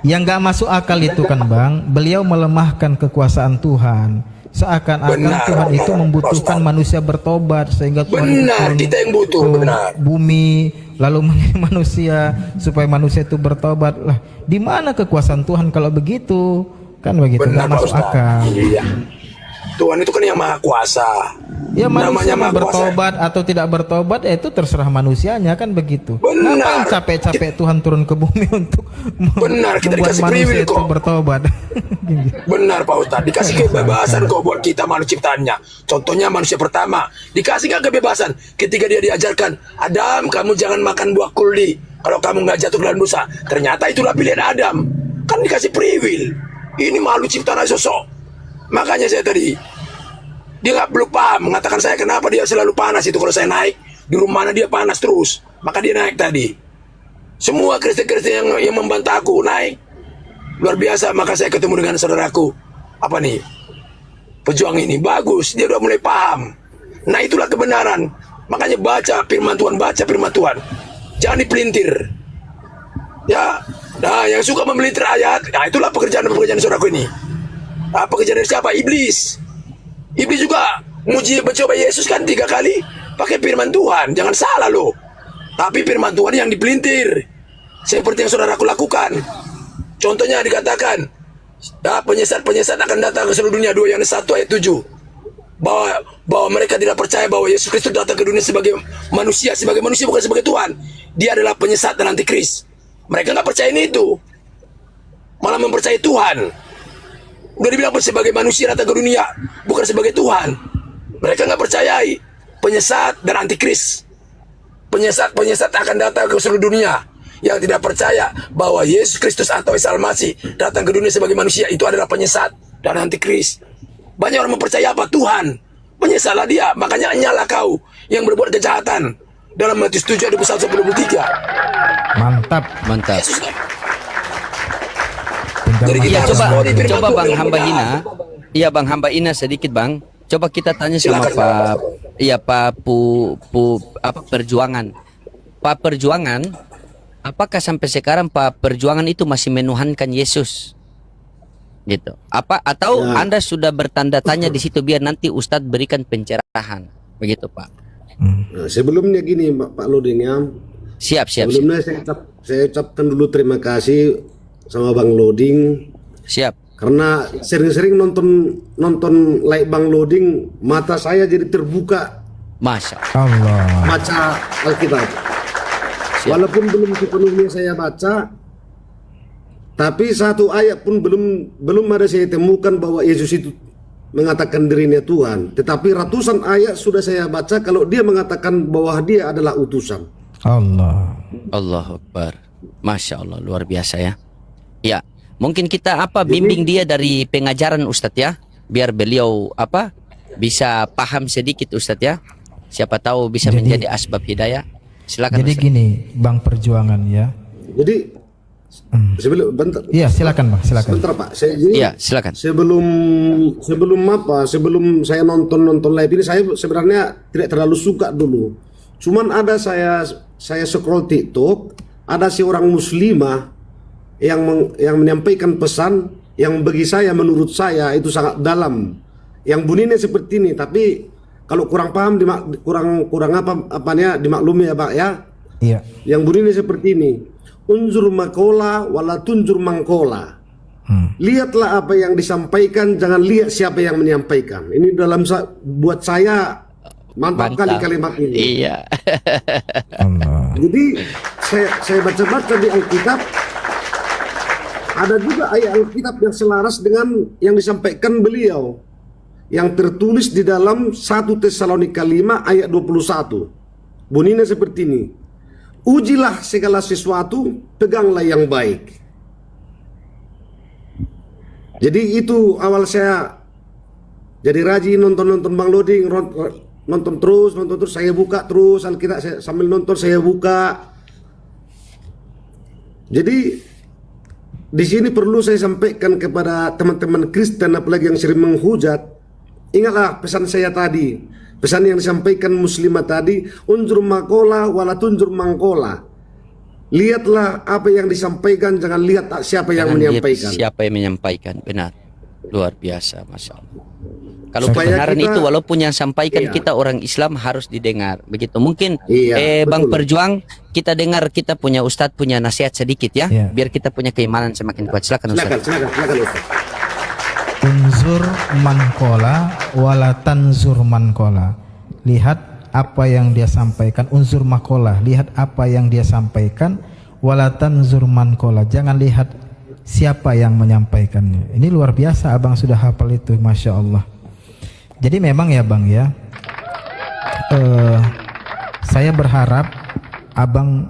Yang gak masuk akal itu kan Bang, beliau melemahkan kekuasaan Tuhan. Seakan-akan Benar, Tuhan itu benar, membutuhkan Ustaz. manusia bertobat sehingga Tuhan itu Benar, turun kita yang butuh, ke benar. bumi lalu mengirim manusia supaya manusia itu bertobat. Lah, di mana kekuasaan Tuhan kalau begitu? Kan begitu, Benar nggak Pak masuk Ustaz. akal. Iya. Tuhan itu kan yang maha kuasa. Ya manusia mau Maha Kuasa. bertobat atau tidak bertobat itu terserah manusianya kan begitu. Benar. Ngapain capek-capek Tuhan turun ke bumi untuk Benar, kita membuat dikasih manusia priwil itu kok. bertobat. Benar Pak Ustadz, dikasih kebebasan kok buat kita manusia ciptaannya. Contohnya manusia pertama, dikasih nggak kebebasan ketika dia diajarkan, Adam kamu jangan makan buah kuldi kalau kamu nggak jatuh ke dalam dosa. Ternyata itulah pilihan Adam, kan dikasih priwil. Ini malu ciptaan sosok. Makanya saya tadi, dia nggak perlu paham mengatakan saya kenapa dia selalu panas itu kalau saya naik di rumah mana dia panas terus, maka dia naik tadi. Semua Kristen-Kristen yang membantah aku naik luar biasa. Maka saya ketemu dengan saudaraku apa nih pejuang ini bagus, dia udah mulai paham. Nah itulah kebenaran. Makanya baca firman Tuhan, jangan dipelintir ya. Nah yang suka memelintir ayat, nah itulah pekerjaan saudaraku ini. Nah, pekerjaan dari siapa? Iblis juga mencoba Yesus kan 3 kali pakai firman Tuhan. Jangan salah loh, tapi firman Tuhan yang dipelintir seperti yang saudaraku lakukan. Contohnya dikatakan penyesat akan datang ke seluruh dunia, 2 Yohanes 1 ayat 7, bahwa mereka tidak percaya bahwa Yesus Kristus datang ke dunia sebagai manusia bukan sebagai Tuhan. Dia adalah penyesat dan antikris. Mereka nggak percaya itu, malah mempercayai Tuhan. Udah dibilang sebagai manusia datang ke dunia, bukan sebagai Tuhan. Mereka nggak percayai penyesat dan antikris. Penyesat akan datang ke seluruh dunia. Yang tidak percaya bahwa Yesus Kristus atau Isa Al-Masih datang ke dunia sebagai manusia, itu adalah penyesat dan antikris. Banyak orang mempercaya apa? Tuhan. Penyesalah dia, makanya nyalah kau yang berbuat kejahatan. Dalam Matius 7 ayat 21-23. Mantap. Mantap. Jadi kita Iya, harus coba mau diberi coba bantuan Bang yang Hamba benar. Hina. Iya Bang Hamba Hina sedikit Bang. Coba kita tanya sama Silakan, Pak Perjuangan. Pak Perjuangan, apakah sampai sekarang Pak Perjuangan itu masih menuhankan Yesus? Gitu. Apa atau Ya. Anda sudah bertanda tanya di situ biar nanti Ustadz berikan pencerahan. Begitu, Pak. Nah, sebelumnya gini Pak Loding ya. Siap. Sebelumnya saya ucapkan dulu terima kasih sama Bang Loding Siap. karena sering-sering nonton live Bang Loding, mata saya jadi terbuka Masya. Allah. baca Alkitab. Walaupun belum sepenuhnya saya baca, tapi satu ayat pun belum ada saya temukan bahwa Yesus itu mengatakan dirinya Tuhan. Tetapi ratusan ayat sudah saya baca kalau dia mengatakan bahwa dia adalah utusan. Allah. Allahu Akbar. Masya Allah, luar biasa ya. Ya, mungkin kita bimbing dia dari pengajaran Ustadz ya, biar beliau bisa paham sedikit Ustadz ya. Siapa tahu bisa menjadi asbab hidayah. Silakan Jadi Ustadz. gini, Bang Perjuangan ya. Jadi sebelum bentar, Iya, silakan Bang, silakan. sebentar Pak. Jadi, Iya, silakan. sebelum saya nonton live ini, saya sebenarnya tidak terlalu suka dulu. Cuman ada saya scroll TikTok, ada seorang muslimah yang menyampaikan pesan yang bagi saya, menurut saya itu sangat dalam. Yang bunyinya seperti ini, tapi kalau kurang paham kurang apanya dimaklumi ya Pak ya. Iya. Yang bunyinya seperti ini. Unzur makola wala tunjur mangkola. Lihatlah apa yang disampaikan, jangan lihat siapa yang menyampaikan. Ini buat saya mantap kali kalimat ini. Iya. Allah. Jadi saya baca-baca di Alkitab, ada juga ayat Alkitab yang selaras dengan yang disampaikan beliau, yang tertulis di dalam 1 Tesalonika 5 ayat 21. Bunyinya seperti ini. Ujilah segala sesuatu, peganglah yang baik. Jadi itu awal saya jadi rajin nonton Bang Loding, nonton terus, saya buka terus Alkitab, sambil nonton saya buka. Jadi di sini perlu saya sampaikan kepada teman-teman Kristen, apalagi yang sering menghujat. Ingatlah pesan saya tadi, pesan yang disampaikan muslimah tadi, unjur makola wala tunjur mangkola. Lihatlah apa yang disampaikan, jangan lihat siapa yang Jangan lihat menyampaikan. siapa yang menyampaikan. Benar. Luar biasa, Masya Allah. Kalau Supaya kebenaran kita- itu walaupun yang sampaikan Iya. kita orang Islam harus didengar. Begitu. Mungkin Iya, Bang betul. Perjuang, kita dengar, kita punya Ustadz punya nasihat sedikit ya, Iya. biar kita punya keimanan semakin kuat. Silakan Ustadz. Silakan Ustaz. unzur man qala wala tanzur man qala. Lihat apa yang dia sampaikan, unzur makola, lihat apa yang dia sampaikan, wala tanzur man qala, jangan lihat siapa yang menyampaikannya. Ini luar biasa, abang sudah hafal itu, masya Allah. Jadi memang ya bang ya, saya berharap abang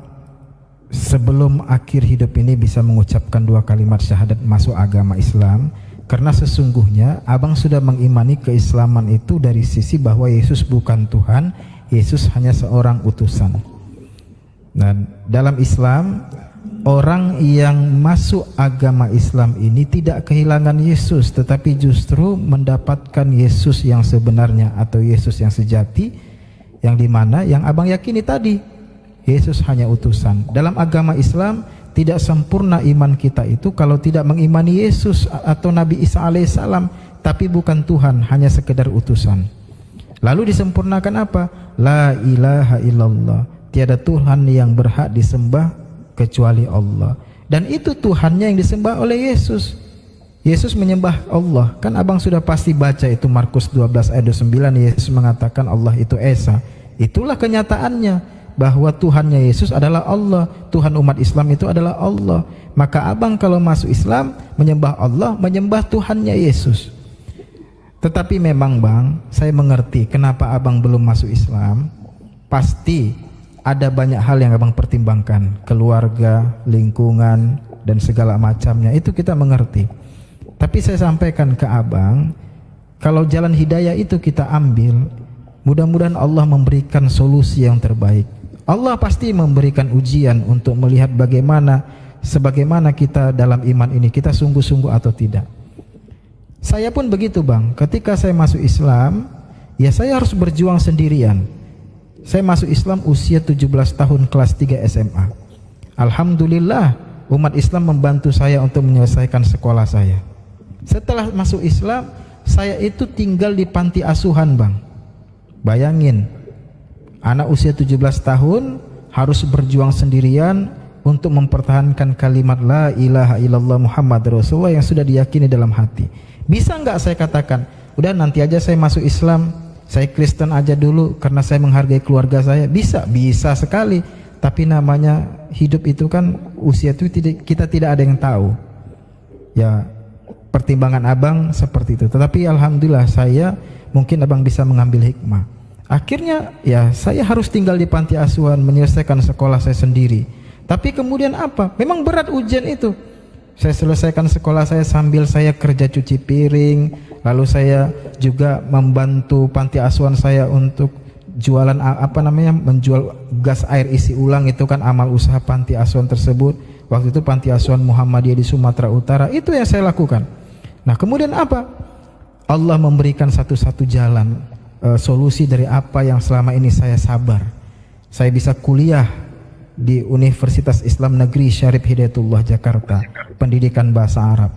sebelum akhir hidup ini bisa mengucapkan 2 kalimat syahadat masuk agama Islam, karena sesungguhnya abang sudah mengimani keislaman itu dari sisi bahwa Yesus bukan Tuhan, Yesus hanya seorang utusan. Dan dalam Islam, orang yang masuk agama Islam ini tidak kehilangan Yesus, tetapi justru mendapatkan Yesus yang sebenarnya atau Yesus yang sejati, yang dimana yang abang yakini tadi, Yesus hanya utusan. Dalam agama Islam tidak sempurna iman kita itu kalau tidak mengimani Yesus atau Nabi Isa alaihissalam, tapi bukan Tuhan, hanya sekedar utusan. Lalu disempurnakan apa? La ilaha illallah, tiada Tuhan yang berhak disembah kecuali Allah. Dan itu Tuhannya yang disembah oleh Yesus. Yesus menyembah Allah. Kan abang sudah pasti baca itu Markus 12 ayat 29, Yesus mengatakan Allah itu Esa. Itulah kenyataannya, bahwa Tuhannya Yesus adalah Allah, Tuhan umat Islam itu adalah Allah. Maka abang kalau masuk Islam menyembah Allah, menyembah Tuhannya Yesus. Tetapi memang bang, saya mengerti kenapa abang belum masuk Islam. Pasti ada banyak hal yang abang pertimbangkan, keluarga, lingkungan, dan segala macamnya, itu kita mengerti. Tapi saya sampaikan ke abang, kalau jalan hidayah itu kita ambil, mudah-mudahan Allah memberikan solusi yang terbaik. Allah pasti memberikan ujian untuk melihat sebagaimana kita dalam iman ini, kita sungguh-sungguh atau tidak. Saya pun begitu bang, ketika saya masuk Islam, ya saya harus berjuang sendirian. Saya masuk Islam usia 17 tahun, kelas 3 SMA. Alhamdulillah umat Islam membantu saya untuk menyelesaikan sekolah saya. Setelah masuk Islam, saya itu tinggal di panti asuhan bang. Bayangin, anak usia 17 tahun harus berjuang sendirian untuk mempertahankan kalimat la ilaha illallah Muhammad Rasulullah yang sudah diyakini dalam hati. Bisa nggak saya katakan, udah nanti aja saya masuk Islam, saya Kristen aja dulu karena saya menghargai keluarga saya? Bisa sekali. Tapi namanya hidup itu kan usia itu kita tidak ada yang tahu. Ya, pertimbangan abang seperti itu. Tetapi alhamdulillah mungkin abang bisa mengambil hikmah. Akhirnya ya saya harus tinggal di panti asuhan, menyelesaikan sekolah saya sendiri. Tapi kemudian apa? Memang berat ujian itu. Saya selesaikan sekolah saya sambil saya kerja cuci piring, lalu saya juga membantu panti asuhan saya untuk jualan menjual gas air isi ulang, itu kan amal usaha panti asuhan tersebut. Waktu itu panti asuhan Muhammadiyah di Sumatera Utara, itu yang saya lakukan. Nah kemudian apa? Allah memberikan satu-satu jalan, solusi dari apa yang selama ini saya sabar. Saya bisa kuliah di Universitas Islam Negeri Syarif Hidayatullah Jakarta, pendidikan bahasa Arab.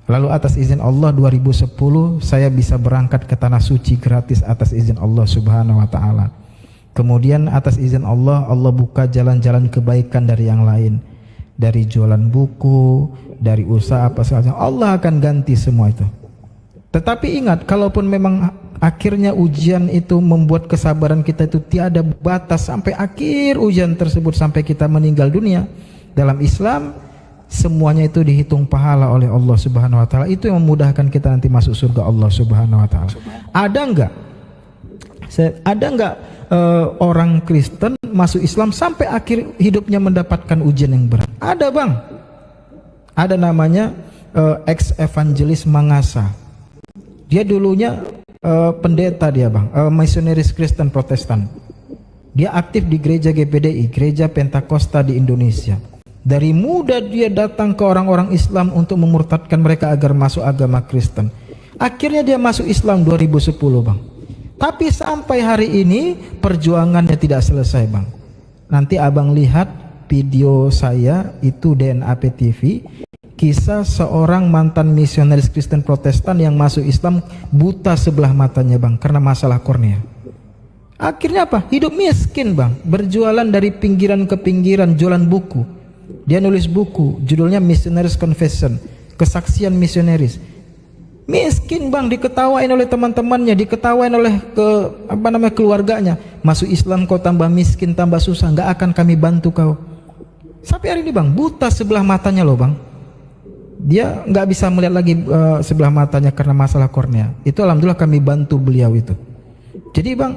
Lalu atas izin Allah 2010 saya bisa berangkat ke Tanah Suci gratis atas izin Allah Subhanahu wa taala. Kemudian atas izin Allah buka jalan-jalan kebaikan dari yang lain. Dari jualan buku, dari usaha apa saja, Allah akan ganti semua itu. Tetapi ingat, kalaupun memang akhirnya ujian itu membuat kesabaran kita itu tiada batas sampai akhir ujian tersebut, sampai kita meninggal dunia, dalam Islam semuanya itu dihitung pahala oleh Allah Subhanahu wa taala. Itu yang memudahkan kita nanti masuk surga Allah Subhanahu wa taala. Ada enggak orang Kristen masuk Islam sampai akhir hidupnya mendapatkan ujian yang berat? Ada bang. Ada namanya ex evangelis Mangasa. Dia dulunya pendeta dia bang, misionaris Kristen Protestan. Dia aktif di gereja GPDI, gereja Pentakosta di Indonesia. Dari muda dia datang ke orang-orang Islam untuk memurtadkan mereka agar masuk agama Kristen. Akhirnya dia masuk Islam 2010 bang. Tapi sampai hari ini perjuangannya tidak selesai bang. Nanti abang lihat video saya itu DNAP TV, kisah seorang mantan misionaris Kristen Protestan yang masuk Islam buta sebelah matanya bang, karena masalah kornea. Akhirnya apa? Hidup miskin bang, berjualan dari pinggiran ke pinggiran, jualan buku. Dia nulis buku, judulnya Missionaries Confession, kesaksian misionaris. Miskin bang, diketawain oleh teman-temannya, diketawain oleh keluarganya. Masuk Islam kau tambah miskin, tambah susah, nggak akan kami bantu kau. Sampai hari ini bang, buta sebelah matanya loh bang. Dia nggak bisa melihat lagi sebelah matanya karena masalah kornea. Itu alhamdulillah kami bantu beliau itu. Jadi bang,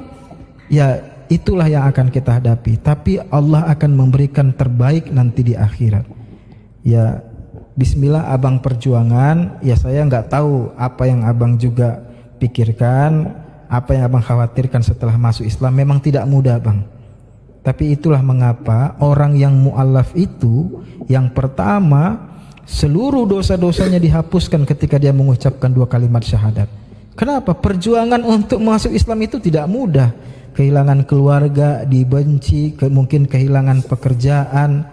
ya itulah yang akan kita hadapi. Tapi Allah akan memberikan terbaik nanti di akhirat. Ya bismillah abang perjuangan. Ya saya nggak tahu apa yang abang juga pikirkan, apa yang abang khawatirkan setelah masuk Islam. Memang tidak mudah bang. Tapi itulah mengapa orang yang mu'alaf itu, yang pertama, seluruh dosa-dosanya dihapuskan ketika dia mengucapkan 2 kalimat syahadat. Kenapa? Perjuangan untuk masuk Islam itu tidak mudah. Kehilangan keluarga, dibenci, mungkin kehilangan pekerjaan,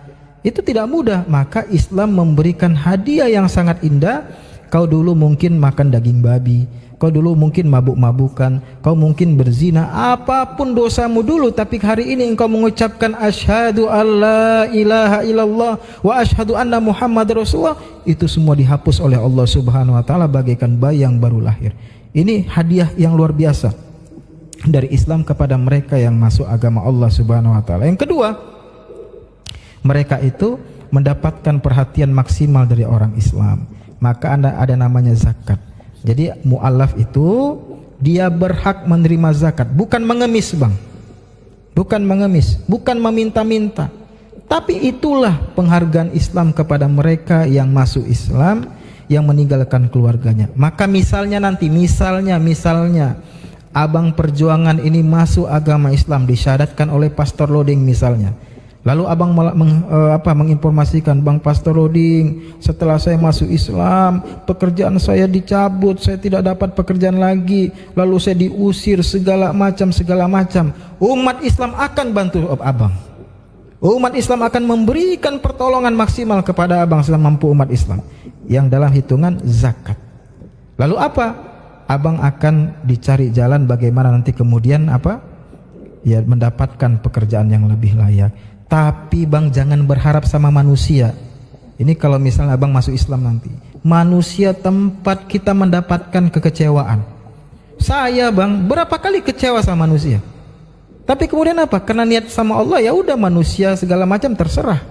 itu tidak mudah. Maka Islam memberikan hadiah yang sangat indah. Kau dulu mungkin makan daging babi, kau dulu mungkin mabuk-mabukan, kau mungkin berzina, apapun dosamu dulu, tapi hari ini engkau mengucapkan asyhadu alla ilaha illallah wa asyhadu anna Muhammad Rasulullah, itu semua dihapus oleh Allah Subhanahu wa taala bagaikan bayi yang baru lahir. Ini hadiah yang luar biasa dari Islam kepada mereka yang masuk agama Allah Subhanahu wa taala. Yang kedua, mereka itu mendapatkan perhatian maksimal dari orang Islam. Maka ada namanya zakat. Jadi mu'alaf itu dia berhak menerima zakat, bukan mengemis bang, bukan mengemis, bukan meminta-minta. Tapi itulah penghargaan Islam kepada mereka yang masuk Islam, yang meninggalkan keluarganya. Maka misalnya nanti, misalnya abang perjuangan ini masuk agama Islam, disyahadatkan oleh Pastor Loding misalnya. Lalu abang menginformasikan, Bang Pastor Loding, setelah saya masuk Islam, pekerjaan saya dicabut, saya tidak dapat pekerjaan lagi, lalu saya diusir segala macam. Umat Islam akan bantu abang. Umat Islam akan memberikan pertolongan maksimal kepada abang selama mampu umat Islam, yang dalam hitungan zakat. Lalu apa? Abang akan dicari jalan bagaimana nanti kemudian ya mendapatkan pekerjaan yang lebih layak. Tapi bang, jangan berharap sama manusia. Ini kalau misalnya abang masuk Islam nanti, manusia tempat kita mendapatkan kekecewaan. Saya bang, berapa kali kecewa sama manusia. Tapi kemudian apa? Karena niat sama Allah, ya udah, manusia segala macam terserah.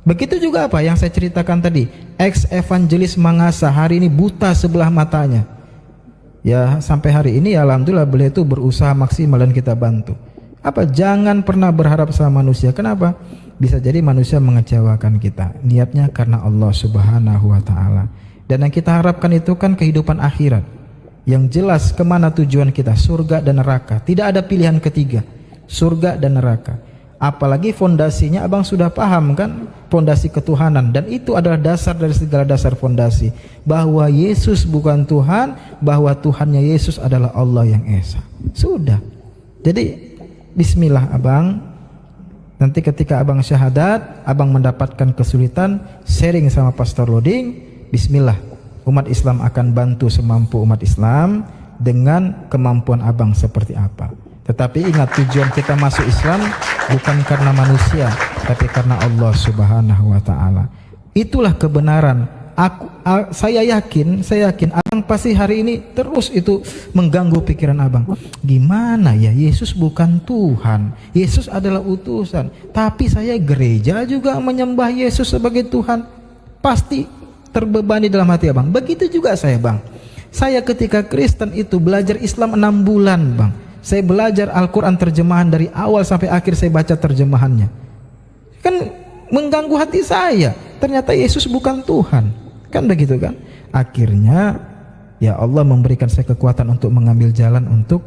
Begitu juga yang saya ceritakan tadi, ex evangelis Mangasa hari ini buta sebelah matanya. Ya sampai hari ini ya alhamdulillah beliau itu berusaha maksimal dan kita bantu. Jangan pernah berharap sama manusia. Kenapa? Bisa jadi manusia mengecewakan kita. Niatnya karena Allah Subhanahu wa taala. Dan yang kita harapkan itu kan kehidupan akhirat. Yang jelas kemana tujuan kita, surga dan neraka. Tidak ada pilihan ketiga, surga dan neraka. Apalagi fondasinya abang sudah paham kan, fondasi ketuhanan, dan itu adalah dasar dari segala dasar fondasi, bahwa Yesus bukan Tuhan, bahwa Tuhannya Yesus adalah Allah yang Esa. Sudah. Jadi bismillah abang, nanti ketika abang syahadat, abang mendapatkan kesulitan, sharing sama Pastor Loding, bismillah, umat Islam akan bantu semampu umat Islam dengan kemampuan abang seperti apa. Tetapi ingat, tujuan kita masuk Islam bukan karena manusia, tapi karena Allah Subhanahu wa taala. Itulah kebenaran. Saya yakin abang pasti hari ini terus itu mengganggu pikiran abang. Gimana ya, Yesus bukan Tuhan, Yesus adalah utusan, tapi saya gereja juga menyembah Yesus sebagai Tuhan. Pasti terbebani dalam hati abang. Begitu juga saya bang. Saya ketika Kristen itu belajar Islam 6 bulan bang. Saya belajar Al-Quran terjemahan dari awal sampai akhir, saya baca terjemahannya. Kan mengganggu hati saya. Ternyata Yesus bukan Tuhan. Kan begitu kan? Akhirnya ya Allah memberikan saya kekuatan untuk mengambil jalan untuk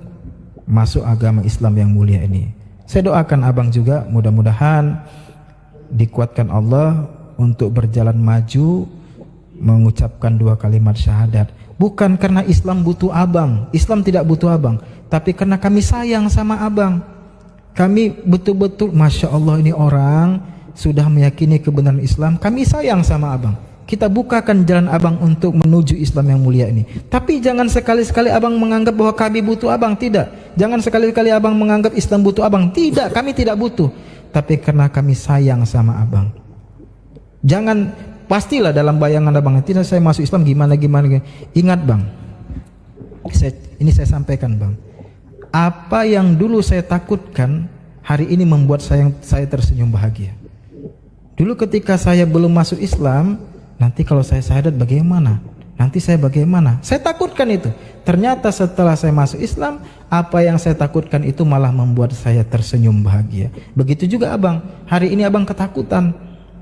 masuk agama Islam yang mulia ini. Saya doakan abang juga mudah-mudahan dikuatkan Allah untuk berjalan maju mengucapkan 2 kalimat syahadat. Bukan karena Islam butuh abang, Islam tidak butuh abang, tapi karena kami sayang sama abang. Kami betul-betul, Masya Allah, ini orang sudah meyakini kebenaran Islam, kami sayang sama abang. Kita bukakan jalan abang untuk menuju Islam yang mulia ini. Tapi jangan sekali-sekali abang menganggap bahwa kami butuh abang. Tidak. Jangan sekali-kali abang menganggap Islam butuh abang. Tidak, kami tidak butuh. Tapi karena kami sayang sama abang. Jangan, pastilah dalam bayangan abang, tidak saya masuk Islam gimana. Ingat bang, Ini saya sampaikan, Bang. Apa yang dulu saya takutkan hari ini membuat saya tersenyum bahagia. Dulu ketika saya belum masuk Islam, nanti kalau saya syahadat bagaimana? Nanti saya bagaimana? Saya takutkan itu. Ternyata setelah saya masuk Islam, apa yang saya takutkan itu malah membuat saya tersenyum bahagia. Begitu juga Abang. Hari ini Abang ketakutan.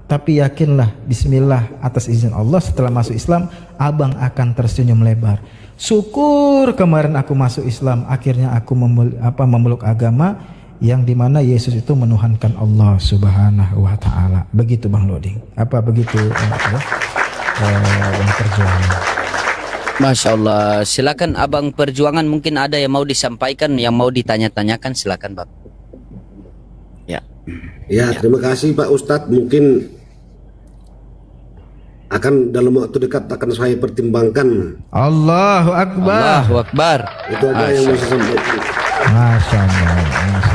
Tapi yakinlah, bismillah, atas izin Allah setelah masuk Islam, Abang akan tersenyum lebar. Syukur kemarin aku masuk Islam, akhirnya aku memeluk agama yang dimana Yesus itu menuhankan Allah Subhanahu wa Ta'ala. Begitu Bang Loding. Apa begitu Bang Perjuangan? Masya Allah. Silakan Abang Perjuangan, mungkin ada yang mau disampaikan, yang mau ditanya-tanyakan, silakan Bang. Ya, terima kasih Pak Ustadz. Mungkin akan dalam waktu dekat akan saya pertimbangkan. Allahu Akbar. Allahu Akbar. Itu aja yang mau saya sampaikan. Masya Allah.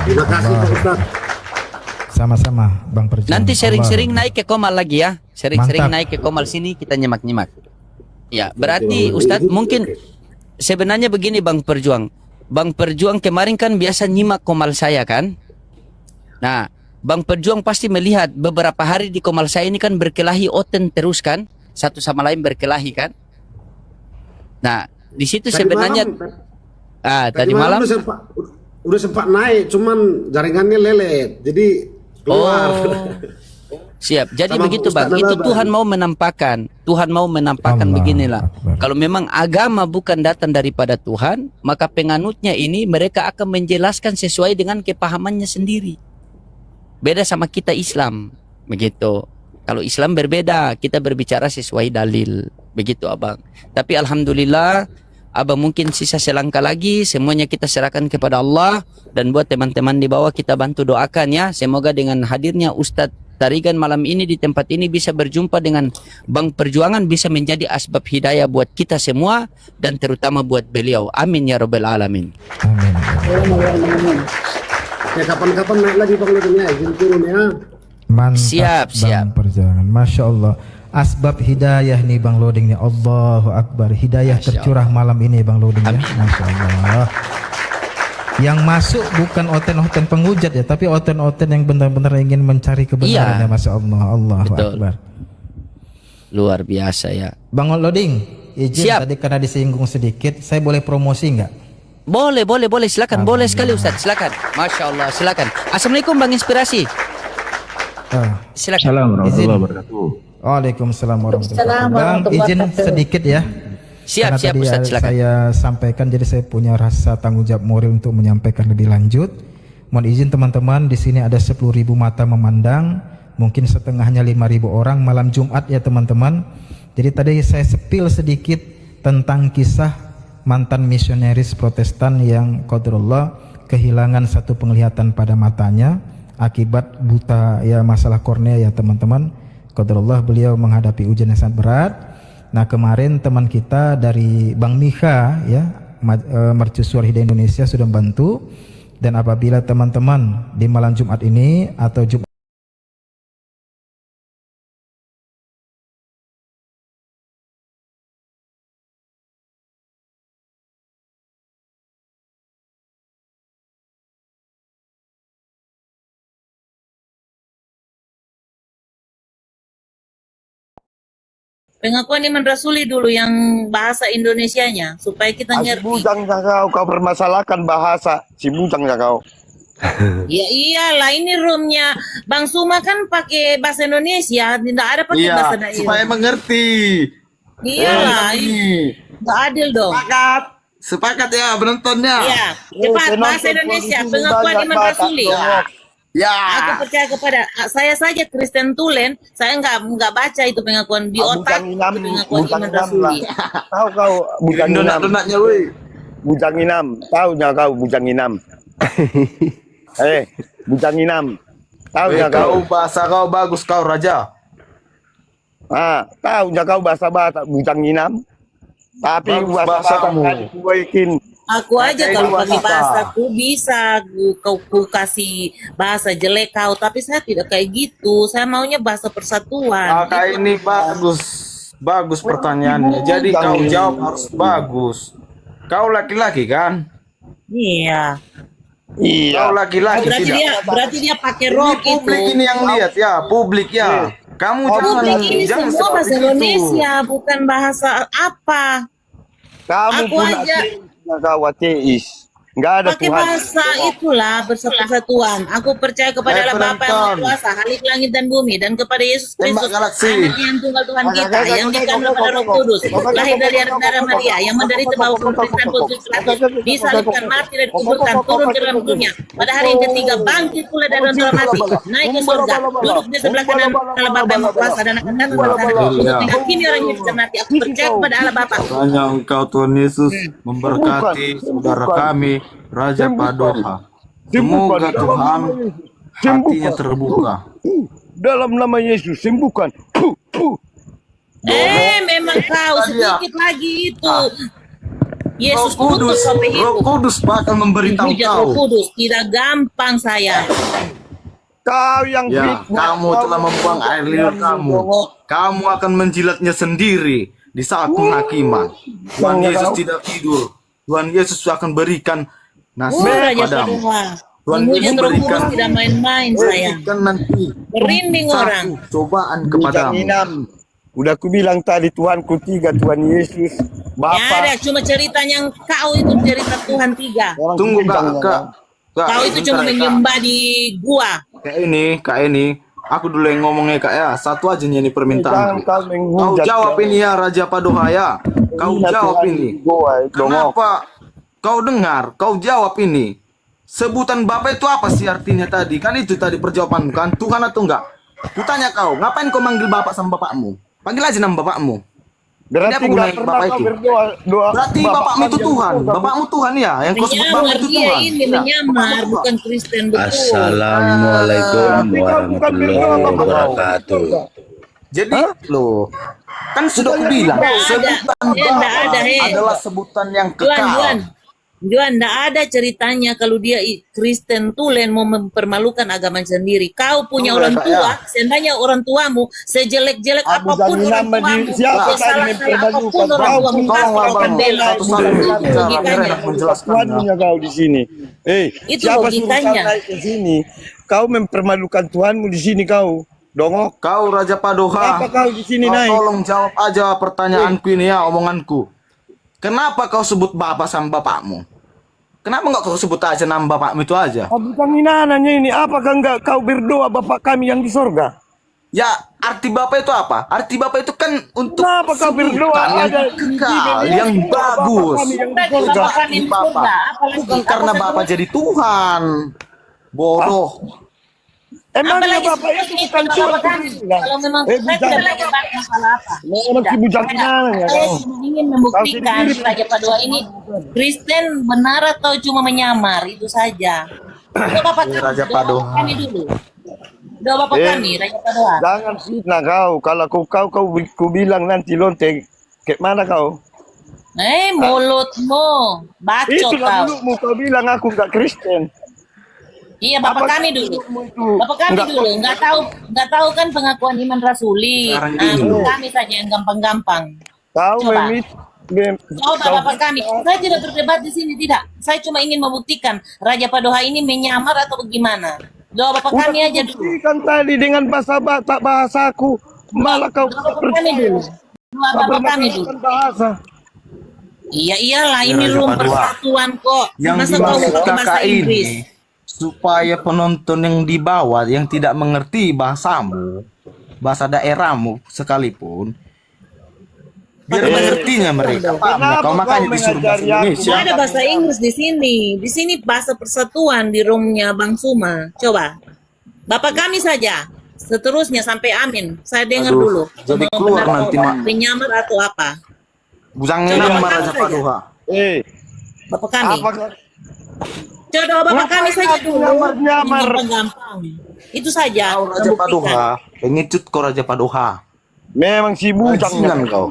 Terima kasih Pak Ustadz. Sama-sama Bang Perjuangan. Nanti sering-sering Allah. naik ke Komal lagi ya. Sering-sering Mantap. naik ke Komal sini, kita nyimak-nyimak. Ya, berarti Ustadz mungkin sebenarnya begini Bang Perjuang. Bang Perjuang kemarin kan biasa nyimak Komal saya kan. Nah, Bang Perjuang pasti melihat beberapa hari di Komal saya ini kan berkelahi oten terus kan, satu sama lain berkelahi kan. Nah, di situ sebenarnya tadi malam udah sempat naik, cuman jaringannya lelet, jadi keluar. Siap. Jadi Sama begitu Ustaz Bang. Itu Nabab. Tuhan mau menampakkan. Tuhan mau menampakkan Allah beginilah. Akbar. Kalau memang agama bukan datang daripada Tuhan, maka penganutnya ini mereka akan menjelaskan sesuai dengan kepahamannya sendiri. Beda sama kita Islam, begitu. Kalau Islam berbeda, kita berbicara sesuai dalil, begitu Abang. Tapi alhamdulillah, Abang mungkin sisa selangkah lagi, semuanya kita serahkan kepada Allah. Dan buat teman-teman di bawah kita bantu doakan ya. Semoga dengan hadirnya Ustadz Tarigan malam ini di tempat ini bisa berjumpa dengan Bang Perjuangan, bisa menjadi asbab hidayah buat kita semua dan terutama buat beliau. Amin ya rabbal alamin. Amin. Ya kapan-kapan naik lagi Bang Loding ya, izin turun ya. Mantap. Siap, Bang siap. Perjuangan. Masya Allah. Asbab hidayah nih Bang Loding nih. Allahu Akbar. Hidayah tercurah malam ini Bang Loding ya. Masya Allah. Yang masuk bukan oten-oten penghujat ya, tapi oten-oten yang benar-benar ingin mencari kebenaran ya. Masya Allah. Allahu Betul. Akbar. Luar biasa ya. Bang Loding, izin Siap. tadi karena disinggung sedikit, saya boleh promosi nggak? Boleh, silakan. Boleh sekali Ustaz, silakan. Masya Allah, silakan. Assalamualaikum Bang Inspirasi. Silakan. Assalamualaikum warahmatullahi Izin. wabarakatuh. Waalaikumsalam warahmatullahi wabarakatuh. Bang, izin sedikit ya. Siap, Karena siap tadi Ustaz, silakan. saya sampaikan, jadi saya punya rasa tanggung jawab moral untuk menyampaikan lebih lanjut. Mohon izin teman-teman, di sini ada 10.000 mata memandang, mungkin setengahnya 5.000 orang malam Jumat ya teman-teman. Jadi tadi saya sepil sedikit tentang kisah mantan misionaris Protestan yang qadarullah kehilangan satu penglihatan pada matanya akibat buta ya, masalah kornea ya teman-teman. Qadarullah beliau menghadapi ujian yang sangat berat. Nah kemarin teman kita dari Bang Mika ya, Mercusuar Hidayah Indonesia sudah membantu. Dan apabila teman-teman di malam Jumat ini atau Jumat Pengakuan Iman Rasuli dulu yang bahasa Indonesianya supaya kita Si ngerti. bujangnya kau permasalahkan bahasa si bujangnya kau. Ya iyalah, ini roomnya Bang Suma kan pakai bahasa Indonesia, tidak ada pakai bahasa daerah. supaya mengerti. Iyalah, nggak adil dong. Sepakat ya penontonnya. Ya, cepat bahasa Indonesia. Pengakuan Iman Rasuli. Ya. Aku percaya kepada saya saja Kristen Tulen, saya nggak baca itu pengakuan di otak itu pengakuan Iman Rasuli. Tahu kau bujang inam? Donat-donatnya woi. Bujang inam. Tahunya kau bujang inam? Bujang inam. Tahunya Kau kau? bahasa kau bagus kau raja. Tahunya kau bahasa bujang inam? Tapi Bagus bahasa bahasamu. kamu kuikin. Aku aja kalau pakai wanita. bahasaku bisa ku kasih bahasa jelek kau, tapi saya tidak kayak gitu. Saya maunya bahasa persatuan. Kakak ini bagus pertanyaannya. Jadi kau jawab harus bagus. Kau laki-laki kan? Iya. Kau laki-laki tidak? Berarti dia pakai Ini rok publik itu. ini yang lihat ya, publik ya. Kamu Publik ini jangan semua bahasa seperti itu. Indonesia, bukan bahasa apa. Kamu Aku pun aja kau ateis. Enggak ada pakai Tuhan. bahasa itulah bersatu-satuan. Aku percaya kepada Allah Bapa yang Maha Kuasa, Halik langit dan bumi, dan kepada Yesus Kristus, Tembak galaksi. Anak yang tunggal Tuhan kita, yang dikandung pada Roh Kudus, lahir dari darah Maria, yang menderita bawah pemerintahan Pontius Pilatus, disalibkan, mati dan dikuburkan, turun ke dalam dunia. Pada hari yang ketiga bangkit pula dari antara mati, naik ke surga, duduk di sebelah kanan Allah Bapa yang Maha Kuasa, dan akan datang ke sana untuk menghakimi orang hidup dan mati. Aku percaya kepada Allah Bapa. Hanya Engkau Tuhan Yesus memberkati saudara kami Raja Padoha. Semoga Tuhan hatinya terbuka. Dalam nama Yesus sembuhkan. Memang kau sedikit lagi itu. Yesus Roh kutus sampai Roh itu. Kudus bakal memberitahu Hujat Roh kau. Kudus tidak gampang saya. Kau yang Ya, kamu telah membuang air liur kamu. Kamu akan menjilatnya sendiri di saat penghakiman. Tuhan Yesus tidak tidur. Tuhan Yesus akan berikan nasihat Raja padamu. Padoha. Tuhan Hujat Yesus Roh Kudus berikan tidak main-main saya. berikan nanti Merinding satu orang. cobaan Bujang kepadamu. Inam. Udah aku bilang tadi Tuhanku tiga, Tuhan Yesus, Ya ada, Bapa. cuma ceritanya kau itu cerita Tuhan tiga. Tunggu kak. Kau itu cuma Kak. menyembah di gua. Kak ini, aku dulu yang ngomongnya kak ya. Satu aja nih Jangan permintaan. kau Kau menghujat. jawab ini ya Raja Padoha ya. Kau Iya, jawab Tuhan, ini. gua, dongok. Kenapa? Kau dengar? Kau jawab ini. Sebutan Bapak itu apa sih artinya tadi? Kan itu tadi perjawaban kan Tuhan atau enggak? Kutanya kau, ngapain kau manggil Bapak sama bapakmu? Panggil aja nama bapakmu. Berarti Tidak enggak mengenai pernah Bapak kau itu. berdoa doa. Berarti Bapak bapakmu itu kami yang Tuhan. berdoa. Bapakmu Tuhan ya. Yang kau sebut Bapak Menyamar itu dia Tuhan. ini Ya. menyamar, bukan Kristen betul. Assalamualaikum warahmatullahi wabarakatuh. Jadi loh, kan sudah aku bilang Nggak ada. sebutan Nggak Bapak ada, adalah sebutan yang Juan, kekal. Juan, nggak ada ceritanya kalau dia Kristen tulen mau mempermalukan agama sendiri. Kau punya Oh, orang Kak, tua, ya. seandainya orang tuamu sejelek-jelek Abu apapun Dhabi orang nama tuamu, di- siapa tadi sesalah-salah mempermalukan? apapun orang Kau tuamu, tolonglah, pasti orang Bang. bela. Satu-satu Itu bicara, biar logikanya. enak menjelaskan. Tuhannya kau di sini. Itu Siapa suruh kau logikanya. naik ke sini? Kau mempermalukan Tuhanmu di sini kau. Dongok. Kau Raja Padoha, Kenapa kau di sini kau naik? tolong jawab aja pertanyaanku ini ya, omonganku. Kenapa kau sebut bapak sama bapakmu? Kenapa nggak kau sebut aja nama bapakmu itu aja? Oh, bukan hinananya ini. Apakah enggak kau berdoa Bapak kami yang di sorga? Ya, arti bapak itu apa? Arti bapak itu kan untuk Kenapa kau berdoa sebutan yang ada kekal, yang bagus. kami yang di Bapak sorga? kami di Bapak. surga, apalagi Bukan karena apa bapak jadi Tuhan. Bodoh. Emangnya apalagi Bapak itu seperti bukan itu, Tuhan? Bapak kami. Kalau memang saya bujang. tidak lagi bahas masalah apa. Memang si bujang hinananya Saya kau. cuma ingin membuktikan Raja Padoha ini Kristen benar atau cuma menyamar, itu saja. Doa Bapak kami, Raja doa Padoha. Bapak kami dulu. Doa Bapak kami, Raja Padoha. Jangan fitnah kau. Kalau kau bilang nanti lonteng, kayak mana kau? Mulutmu, bacot Itulah kau. mulutmu kau bilang aku nggak Kristen. Iya, Bapak Apa kami dulu. mulutmu itu? Bapak kami Nggak- dulu, nggak tahu kan pengakuan iman rasuli. Sekarang Nah, ini. Bapak kami saja yang gampang-gampang. Kau Coba. kau Bapak kami, saya tidak berdebat di sini, tidak. Saya cuma ingin membuktikan Raja Padoha ini menyamar atau bagaimana. Doa Bapak kami aja dulu. kan tadi dengan bahasaku, malah kau Doa Bapak kami dulu. Doa Bapak kami dulu. mempermalukan bahasa. Iya iyalah, ini Raja room Padoha. persatuan kok. Yang Masa kau dimaksud pakai bahasa kakak Inggris? ini supaya penonton yang di bawah yang tidak mengerti bahasamu, bahasa daerahmu sekalipun, biar mengertinya mereka. Paham ya? Kau makanya disuruh bahasa Indonesia. Nggak ada bahasa Inggris di sini. Di sini bahasa persatuan di roomnya Bang Suma. Coba. Bapak kami saja. Seterusnya sampai amin. Saya dengar Aduh, dulu. jadi Mau keluar benar nanti, atau Mak. penyamar atau apa? Jangan Coba nama makan Raja saja. Padoha. Bapak kami. Apakah Coba Bapak kami saja dulu. nyamar? Gampang. Itu saja. Kau Raja Membuktikan. Padoha, pengecut kau Raja Padoha. Memang si bujang Bajingan kau.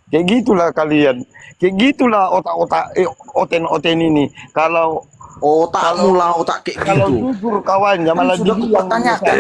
Kayak gitulah kalian. Kayak gitulah otak-otak oten-oten ini. Kalau Otakmu lah otak kayak kalau gitu. jujur kawannya malah Sudah dibilang kupertanyakan.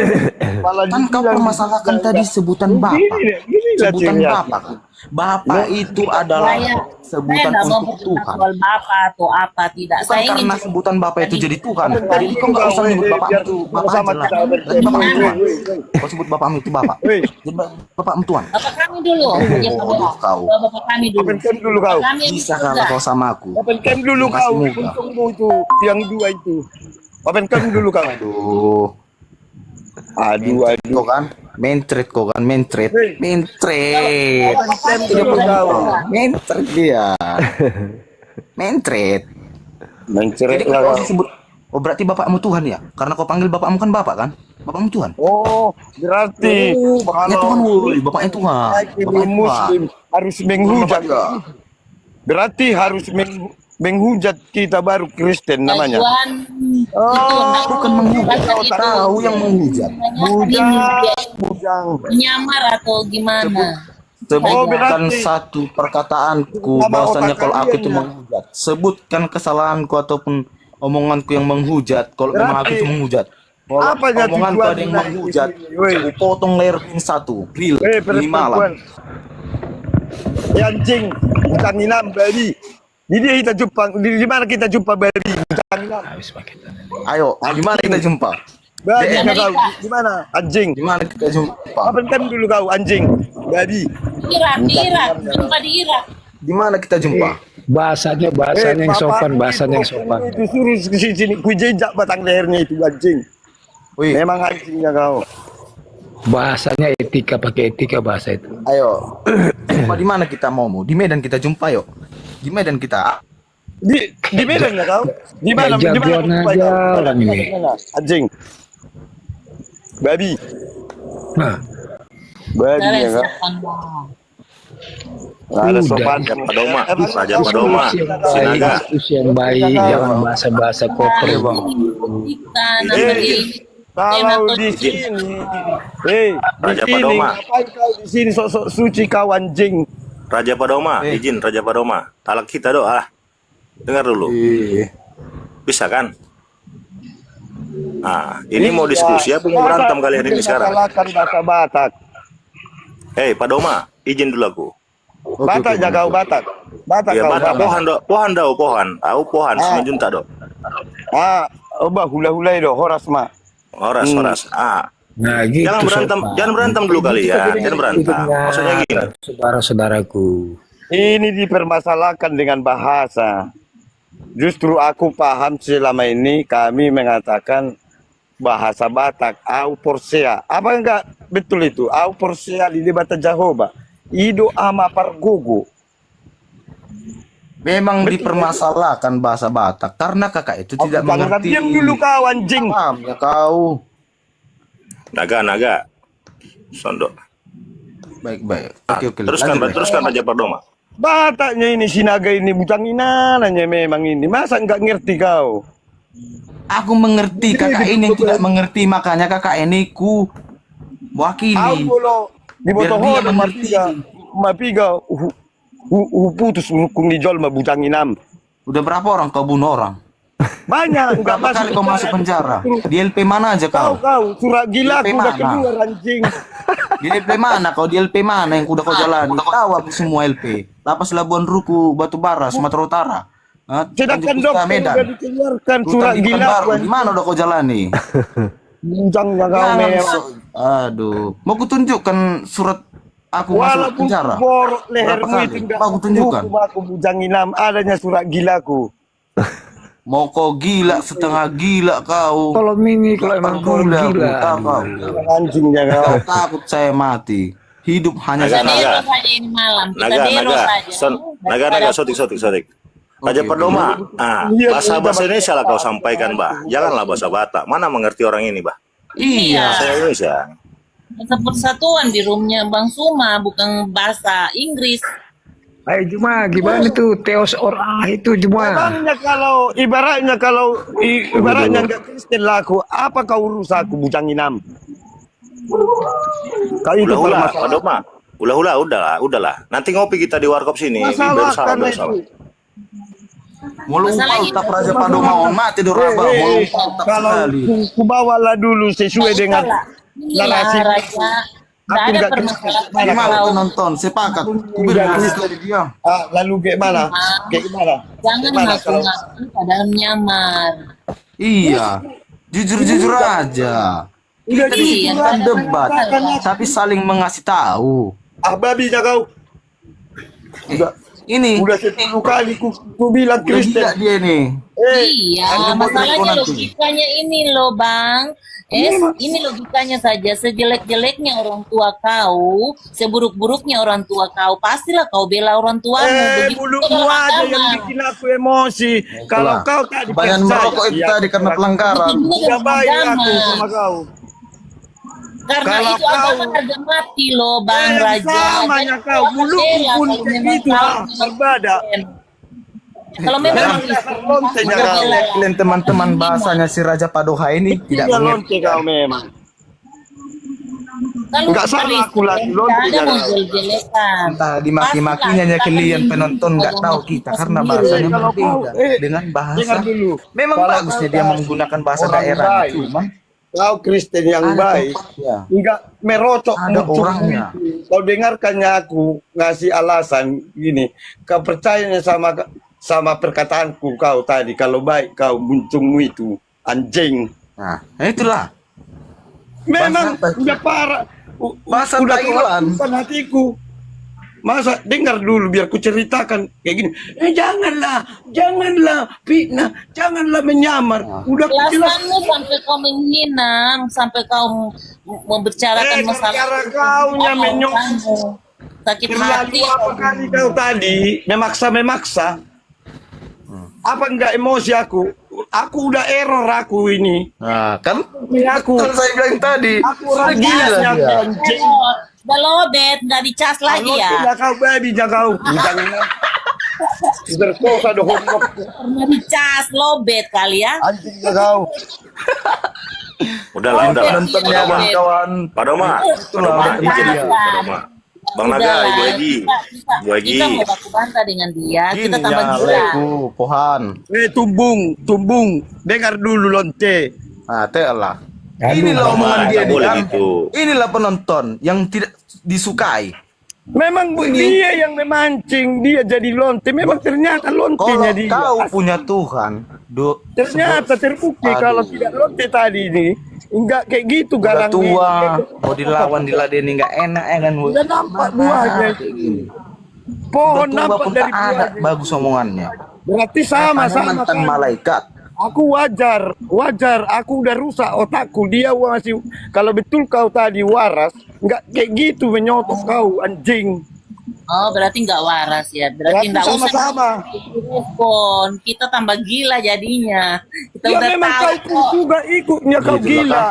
malah Kan kau dibilang permasalahkan bisa. tadi sebutan bapak. Gini lah Sebutan ceria. bapak. Bapak itu adalah saya sebutan nggak mau untuk bertentang Tuhan. soal bapak atau apa tidak. Bukan Saya ingin karena sebutan Bapak itu jadi Tuhan. Kan Jadi kau nggak usah nyebut Bapak biar itu Bapak sama aja lah. kita Berarti Bapak itu Tuhan. Weh. Kau sebut Bapakmu itu Bapak. Weh. Jadi Bapakmu Tuhan. bapak kami dulu. Ya, Kau. bapak kami dulu. Open cam dulu kau. Kami yang Bisa surga. kalau kau sama aku. Open cam dulu Kasih kau. muka. Untungmu itu yang dua itu. Open cam dulu kau. Aduh. Aduh. Kau kan mentret kau kan mentret. Hei. Mentret. Open cam dulu kau. Mentret dia. Mentret. Menceret Jadi lah kau kau. sebut. Oh berarti bapakmu Tuhan ya? Karena kau panggil bapakmu kan bapak kan? Bapakmu Tuhan. Oh, berarti Bapaknya Tuhan, woi. Bapaknya Tuhan. ibu Bapaknya Tuhan. muslim harus menghujat. Berarti harus menghujat kita baru Kristen namanya. Tujuan Bukan menghujat, tahu yang menghujat. Bujang. menyamar atau gimana? Sebutkan berarti- satu perkataanku Nama bahwasanya otak kalau aku kalian itu ya. menghujat. Sebutkan kesalahanku ataupun omonganku yang menghujat. Kalau memang aku Berarti- itu menghujat. Kalau Apanya omonganku tujuan ada yang naik menghujat, ke sini, woi? aku potong leher pin satu, real, ini malam. perempuan. Anjing, bujang inam Bali. Jadi kita jumpa di mana kita jumpa Bali? Bujang inam. Ayo, di mana kita jumpa? Bali Di kau Amerika. di mana? Anjing. Di mana kita jumpa? Open cam dulu kau anjing. Bali. Irak, di Irak, jumpa di Irak. Di mana kita jumpa? Bahasanya yang sopan, bahasanya yang sopan. Itu suruh ke sini ku jejak batang lehernya itu anjing. Wih, Memang anjingnya kau. Bahasanya etika, pakai etika bahasa itu. ayo. Jumpa di mana kita mau? Di Medan kita jumpa yuk. Di Medan kita. Di Medan ya kau? Di mana? Di mana? Jagoan kau? aja orang ini. Di mana? Anjing. Babi. Nah, Babi ya Dari kau. Selatan. Nggak ada Udah. sopan. Padoma, Raja Emang- Padoma. baik, diskusi yang baik, jangan bahasa-bahasa kotor bang. Buktikan apa Eh, ini? Kalau di sini, di Raja sini Padoma. ngapain kau di sini sok-sok suci kau anjing? Raja Padoma, izin Raja Padoma. Talak kita doa. Dengar dulu. Bisa kan? Nah, ini mau diskusi apa mau berantem kalian ini sekarang? Masalahkan bahasa Batak. Hei, Padoma, izin dulu aku. Batak jaga kau Batak. Batak Ya, kau Batak Batak. pohan dau pohan. Aku pohan Ah. semajunta do. Bah hula-hula itu horas mah. Horas. Nah gitu. Jangan berantem dulu kalian. Jangan berantem. Maksudnya gini. Saudara-saudaraku. Ini dipermasalahkan dengan bahasa. Justru aku paham selama ini kami mengatakan bahasa Batak au porsea. Apa enggak betul itu? Au porsea di bata Jahoba. Ido ama pargogo. Memang dipermasalahkan bahasa Batak karena kakak itu tidak mengerti. Diam dulu kau anjing. Paham ya kau. Naga. Sondok. Baik. Ah, Oke. teruskan Raja Padoma. Bataknya ini sinaga ini bujang inananya memang ini. Masa enggak ngerti kau? Aku mengerti kakak ini yang tidak mengerti makanya kakak ini ku wakili. Au bolo di Biar boto dia hodo mengerti. mapiga putus mukung di jol mabujang inam. Udah berapa orang kau bunuh orang? Banyak enggak Berapa kali kau masuk penjara? Di LP mana aja Kau kau? surat gila Di aku udah mana? keluar anjing. Di LP mana kau? Di LP mana yang udah kau jalani? Tahu aku semua LP. Lapas Labuan Ruku, Batu Bara, Sumatera Utara. Sedangkan Tanjung Pusta, dokter Medan. udah dikeluarkan Rutan surat Ikan gila Baru. aku, Di mana udah kau jalani? bujang kau Jangan mewah. Aduh, mau kutunjukkan surat aku masuk Walaupun penjara. borok Berapa lehermu kali? itu enggak Mau kutunjukkan. hukum aku bujang inam adanya surat gilaku. Mau kau gila setengah gila kau. Kalau mini, kalau emang kau Gila, gila. kau. Anjingnya kau. Kau takut saya mati. Hidup hanya Naga, Kita sekali. dero saja ini malam. Kita dero saja. Naga, sotik. Raja Padoma. Bahasa Indonesia lah kau sampaikan, Bah. Janganlah bahasa Batak. Mana mengerti orang ini, Bah? Iya. Saya Indonesia. Bahasa persatuan di roomnya Bang Suma, bukan bahasa Inggris. Ayo Juma, gimana tuh Teos orang itu Juma? Ibaratnya kalau enggak Kristen laku, apa kau urus aku bujang inam? Kau itu Hula-hula, bermasalah. Padoma. Hula-hula, udahlah. Nanti ngopi kita di warkop sini. Masalah Bersalah. itu. Mau lupa tak Raja Padoma on mati doraba. Mau lupa tak Kalau sekali. ku bawalah dulu sesuai dengan Iya, narasi. Raja. Tidak ada nggak permasalahan Gimana kalau penonton? Sepakat. Kuberi dari dia. lalu kayak mana? Kayak gimana? jangan ngaku-ngaku padahal nyamar. Iya. Jujur-jujur aja. Udah Kita di sini Iya, bukan ada debat, permasalahan. tapi saling mengasih tahu. babi kau. Ini Udah 10 kali ku bilang udah gila Kristen. dia nih. Iya, masalahnya nanti. logikanya ini loh Bang. Ini logikanya saja. Sejelek-jeleknya orang tua kau, seburuk-buruknya orang tua kau, pastilah kau bela orang tuamu. Begitu Mulutmu dalam aja yang agama. bikin aku emosi. Kalau kau tak Bayan merokok itu tadi karena pelanggaran. Begitu Udah dalam baik agama. aku sama kau. Karena Kalau itu agama harga mati loh Bang Raja. Samanya Jadi kau, akan mulutmu bela pun kalau kayak memang gitu, kau berbeda. Kalau memang Memang Kristen, dasar lontenya udah kau. bela. Kalian teman-teman bahasanya si Raja Padoha ini tidak Iya mengerti. lonte kau memang. Kalau Nggak salah Kristen, aku lagi tidak lonte ada jangan. mau jel-jelekan. Entah dimaki-makinya ya kalian penonton nggak tahu kita karena bahasanya Kalau kau, berbeda dengan bahasa. dengar dulu. Memang Kalau bagusnya kau dia tak menggunakan bahasa orang daerah, baik, cuman kau Kristen yang ada baik, tempatnya. enggak merocok Ada muncul orangnya. gitu. Kau dengarkannya aku ngasih alasan gini, kau percayanya sama perkataanku kau tadi, kalau baik kau muncungmu itu anjing. Nah, itulah Memang Bahasa apa itu? udah parah. Bahasa Udah Thailand. kewajiban hatiku. Masa dengar dulu biar ku ceritakan kayak gini. Janganlah fitnah, janganlah menyamar. Udah ku jelas. Alasanmu sampai kau menghina, sampai kau membicarakan masalah Cara kaunya kamu, menyokong. sakit Terlalu hati. apa kali kau tadi memaksa. Apa enggak emosi aku? Aku udah error aku ini. Nah, kan Ini aku. betul saya bilang tadi. Aku Sudah orang gila biasa, dia. anjing. Udah lobet, nggak dicas lagi Kalau ya. tidak kau babi kau. Jangan. Berkosa do homok. Pernah dicas lobet kali ya. Anjing kau. Udahlah. Penontonnya kawan-kawan. Pak Doma. Itulah Izin dia. Pak Doma. Bang Naga, Udahlah, Ibu Egi. Ibu Egi. Kita mau baku bantah dengan dia, kita Gini tambah ya, gila. leku, pohan. Tumbung. Dengar dulu lonte. Nah, lah. Aduh, Inilah omongan Nggak dia nih boleh kan. gitu. Inilah penonton yang tidak disukai. Memang dia yang memancing, dia jadi lonte. Memang ternyata Kalau lontenya dia. kau punya Tuhan, Ternyata terbukti Aduh. kalau tidak lonte tadi ini. Enggak kayak gitu udah garang tua, ini. mau dilawan diladeni nggak enak ya kan? Udah nampak buahnya. Kayak gini. Pohon Udah tua nampak pun dari tak ada buahnya. bagus omongannya. Berarti sama. Mantan malaikat. Aku wajar. Aku udah rusak otakku. Dia masih, kalau betul kau tadi waras, enggak kayak gitu menyotok kau anjing. Oh, berarti nggak waras ya. Berarti Berarti nggak usah sama-sama. respon. Kita tambah gila jadinya. Kita Ya udah memang tahu kau pun kok. juga ikutnya kau Gitu lah, gila.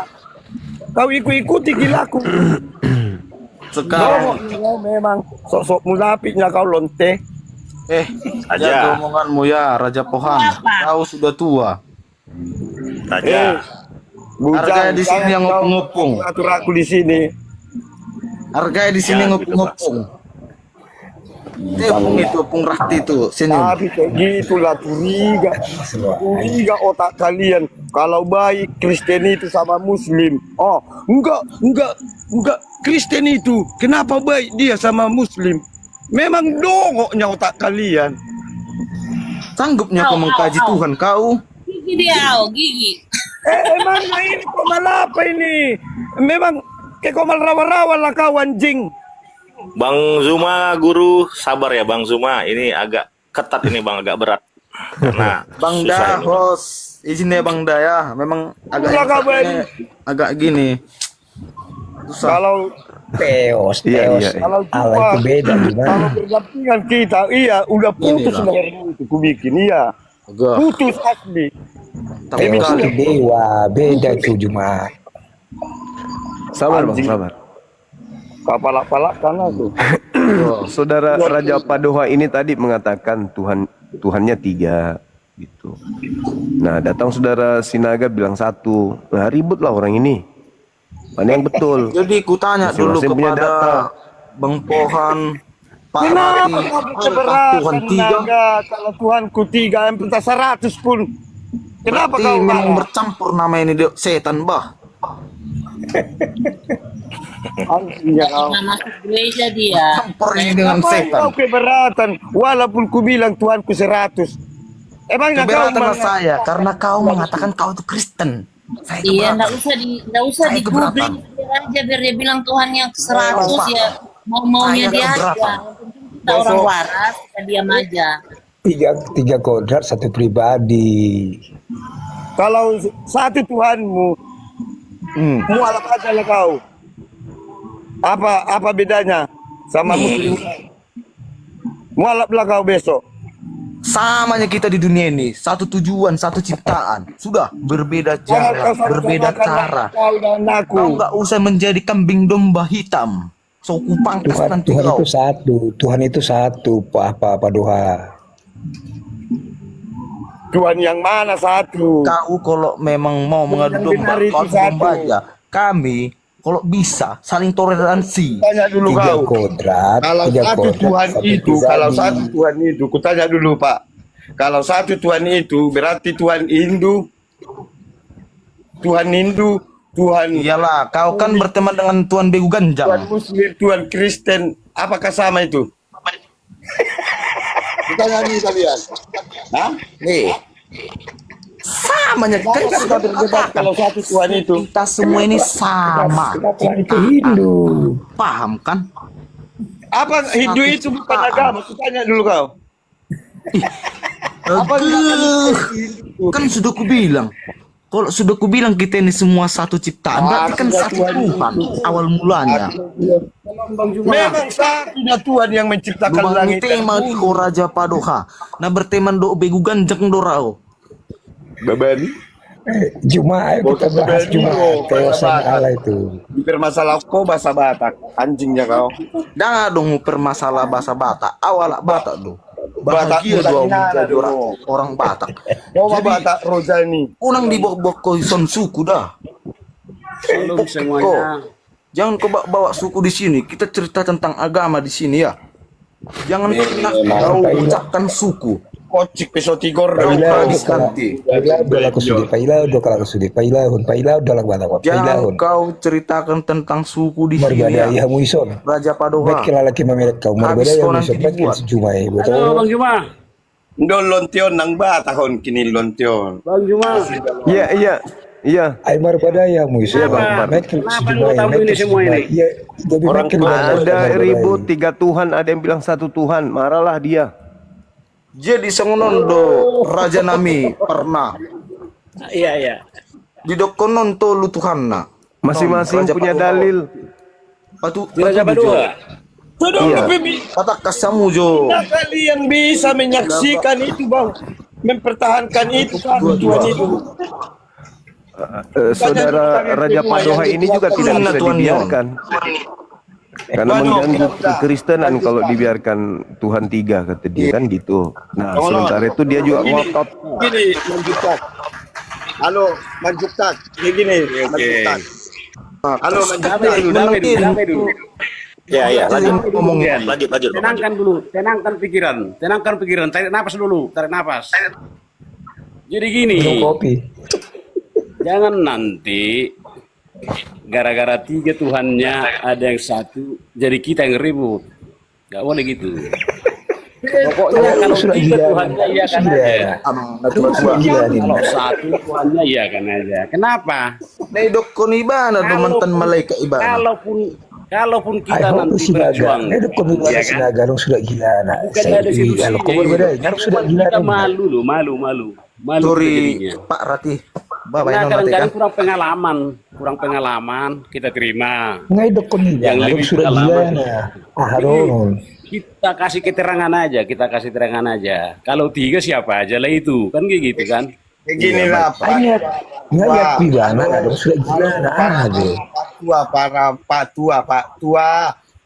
Kau ikut-ikuti gilaku. Sekarang Kau memang sok-sok munafiknya kau lonte. Aja. jaga omonganmu ya, Raja Pohan. Apa? Kau sudah tua. Saja. Harganya di sini yang kau ngopung-ngopung. atur aku di sini. Harganya di sini Jangan ngopung-ngopung. Tepung itu, pung rati itu, senyum. Tapi kayak gitulah curiga otak kalian. Kalau baik Kristen itu sama Muslim. Oh, enggak. Kristen itu kenapa baik dia sama Muslim? Memang dongoknya otak kalian. Sanggupnya kau mengkaji Tuhan kau. Gigi dia, gigi. Emangnya ini komal apa ini? Memang kayak komal rawa-rawa lah kau anjing. Bang Zuma guru, sabar ya Bang Zuma. Ini agak ketat ini Bang, agak berat. Nah, Bang susah Da, ini. host. Izinnya Bang Da ya. Memang Udah, Kak Ben. agak gini. Susah. Kalau Teos. kalau Allah itu beda gimana? kalau berdampingan kita, iya udah putus Inilah. leher itu ku bikin, iya. Agak. Putus asli. Tapi Teos kali. itu dewa, beda itu Jumat. Sabar bang, Anjing. sabar. Kapalak-palakan aku. Saudara Raja Padoha ini tadi mengatakan Tuhannya 3 gitu. Nah datang saudara Sinaga bilang 1. Nah ribut lah orang ini. Mana yang betul? Jadi ku tanya dulu Masing-masing punya kepada data. Bang Pohan, Pak Kenapa Rati, kau adakah keberatan Tuhan 3? naga? Kalau Tuhanku 3, yang minta 100 pun. Kenapa Berarti kau memang marah? bercampur nama ini setan bah. Anjingnya kau. Pernah masuk gereja dia. Campurnya dengan Apa setan. kau keberatan? Walaupun ku bilang Tuhanku 100. Emangnya kau Keberatan saya karena kau mengatakan kau itu Kristen. Saya Iya, keberatan. nggak usah Saya digubris aja biar dia bilang Tuhan yang 100 ya maunya Saya dia aja. keberatan. Yang penting kita orang waras, kita diam aja. Tiga kodrat satu pribadi. kalau satu Tuhanmu, mualaf aja lah kau. Apa bedanya sama Muslim? Mualaflah kau besok. Samanya kita di dunia ini, satu tujuan, satu ciptaan. Sudah berbeda Jangan jalan, kau berbeda sama-samakan cara. Kau dan aku. Kau nggak usah menjadi kambing domba hitam. So kupangkas nanti Tuhan kau. itu satu. Tuhan itu satu. Apa doa. Tuhan yang mana satu? Kau kalau memang mau mengadu Yang domba, benar itu kau satu. domba aja. Kami kalau bisa saling toleransi. Tanya dulu Tiga kau. kodrat. Kalau tiga satu kodrat, Tuhan satu itu, pribadi. kalau satu Tuhan itu, kutanya dulu Pak. Kalau satu Tuhan itu berarti Tuhan Hindu, Tuhan Hindu, Tuhan Iyalah, kau kan berteman dengan Tuhan Begu Tuhan Ganjang. Muslim, Tuhan Kristen, apakah sama itu? Kutanya dulu kalian. Hah? Samanya kan Kan sudah berdebat berkatakan. kalau satu Tuhan itu. Kita semua ini sama. Kenapa itu Hindu? Paham kan? Apa Hindu itu bukan agama? Kutanya dulu kau. Kan sudah kubilang. Kalau sudah kubilang kita ini semua satu ciptaan, berarti kan satu Tuhan awal mulanya. Memang satunya Tuhan yang menciptakan Lumang langit dan tema bumi. ko Raja Padoha. Na berteman do Begu Ganjang dorao. Beban. Jumat kita bahas Jumat. Kewasan Allah itu. Dipermasalah kau bahasa Batak, anjingnya kau. Jangan dong permasalah bahasa Batak. Awalak Batak do. Bahagia Batak do Minana menjadi do. orang Batak. Coba Batak Rojani. Unang dibawa-bawa ko son suku dah. Shalom semuanya. Jangan kau bawa suku di sini. Kita cerita tentang agama di sini ya. Jangan pernah kau ucapkan suku. Kocik peso tigor Kau dong. tradis nanti. Paila ko sudi paila do kalau sudi paila do lang bata ko Jangan paila. kau ceritakan tentang suku di sini Margada ya. ya muison. Raja Padoha. Bet kilala ki mamelet kau Habis margada ya kau muison nanti bet dibuat. sejumai Halo betul. Bang Juma. Ndol lontion nang batahon kini lontion. Bang Juma. Iya. Ay margada ya muison. Bet Kenapa lu tahu ini semua ini? Ya, jadi Orang bet Ada ribut 3 Tuhan, ada yang bilang 1 Tuhan. Marahlah dia. Jadi sengonondo Raja Nami pernah Iya. di dokonon to lu Tuhanna. Masing-masing Raja punya Padoha. dalil. Patu Di Raja Padoha. Sudah Iya. Kata kasamu jo. Nah, kalian bisa menyaksikan itu bang, mempertahankan itu satu Tuhan itu. Saudara Raja Padoha ini juga tidak bisa Tuhan dibiarkan. Karena mengganggu kekristenan kalau dibiarkan Tuhan 3 kata dia kan gitu. Nah sementara itu dia juga ngotot. Gini, manjutak. Halo, manjutak. Gini, manjutak. Halo, manjutak. Damai dulu. Ya, lanjut. Ngomongin. Lanjut, Bang Haji. Tenangkan pikiran. Tarik napas dulu, tarik napas. Jadi gini, minum kopi. jangan nanti gara-gara 3 Tuhannya ada yang satu, jadi kita yang ribut. Gak boleh gitu. Pokoknya kalau Sudah 3 gila. Tuhannya iya kan Sudah. aja. Sudah gila ini. Kalau 1 Tuhannya iya kan aja. Kenapa? Nei dokon ibana do mantan malaikat ibana. Kalaupun Ay kita hope nanti sinaga. berjuang, Nedo ko iya bilang kan? sinaga nung sudah gila na. Bukan ada solusi. Kalau kau berbeda, ngarap sudah gila Kita na. malu loh, malu Sorry jadinya. Pak Rati. Bapak Karena yang nanti kadang-kadang kan. kurang pengalaman kita terima. Ngai dok ko ni Yang ngarap lebih sudah gila pengalaman. na. Haron. Kita kasih keterangan aja. Kalau 3 siapa aja lah itu, kan kayak gitu kan? Begini lah, Pak. Ngai pidana ngarap sudah gila na. Ada.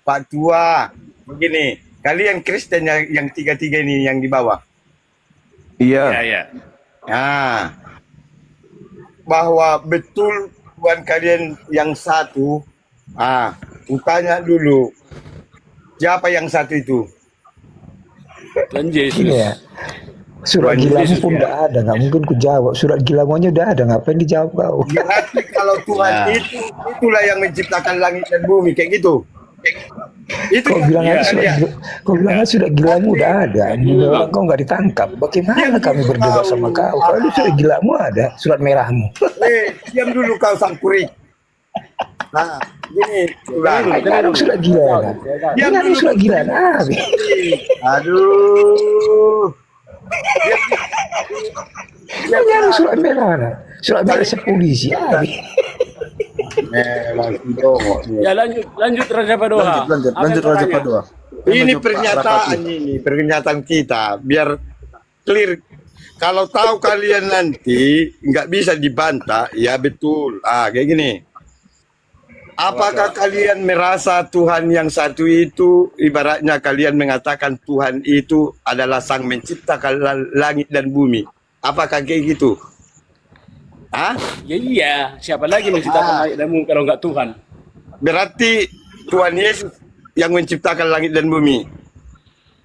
Pak Tua. Begini, kalian Kristen yang 3 ini yang di bawah. Iya. Ya. Nah, bahwa betul Tuhan kalian yang satu. Tanya dulu, siapa yang satu itu? Tuhan Yesus. Gini ya. Surat Tuhan gilamu Yesus pun ya. udah ada, nggak mungkin ku jawab. Surat gilamu aja udah ada, ngapain dijawab kau? Berarti kalau Tuhan itu itulah yang menciptakan langit dan bumi kayak gitu. Itu Kau bilang aja kau bilang aja surat gilamu udah ada. Orang kau nggak ditangkap. Bagaimana kami berdebat sama kau? Kalau itu surat gilamu ada, surat merahmu. Diam dulu kau sangkuri. Nah, gini, Ada surat gila. Diam Ini dulu. surat gila. Aduh. Ini ada surat merah. Surat merah polisi. Ya lanjut Raja Padoha. Lanjut Raja Padoha. Ini pernyataan kita biar clear. Kalau tahu kalian nanti nggak bisa dibantah, ya betul. Kayak gini. Apakah kalian merasa Tuhan yang satu itu, ibaratnya kalian mengatakan Tuhan itu adalah sang menciptakan langit dan bumi? Apakah kayak gitu? Ya iya, siapa lagi menciptakan langit dan bumi kalau nggak Tuhan? Berarti Tuhan Yesus yang menciptakan langit dan bumi.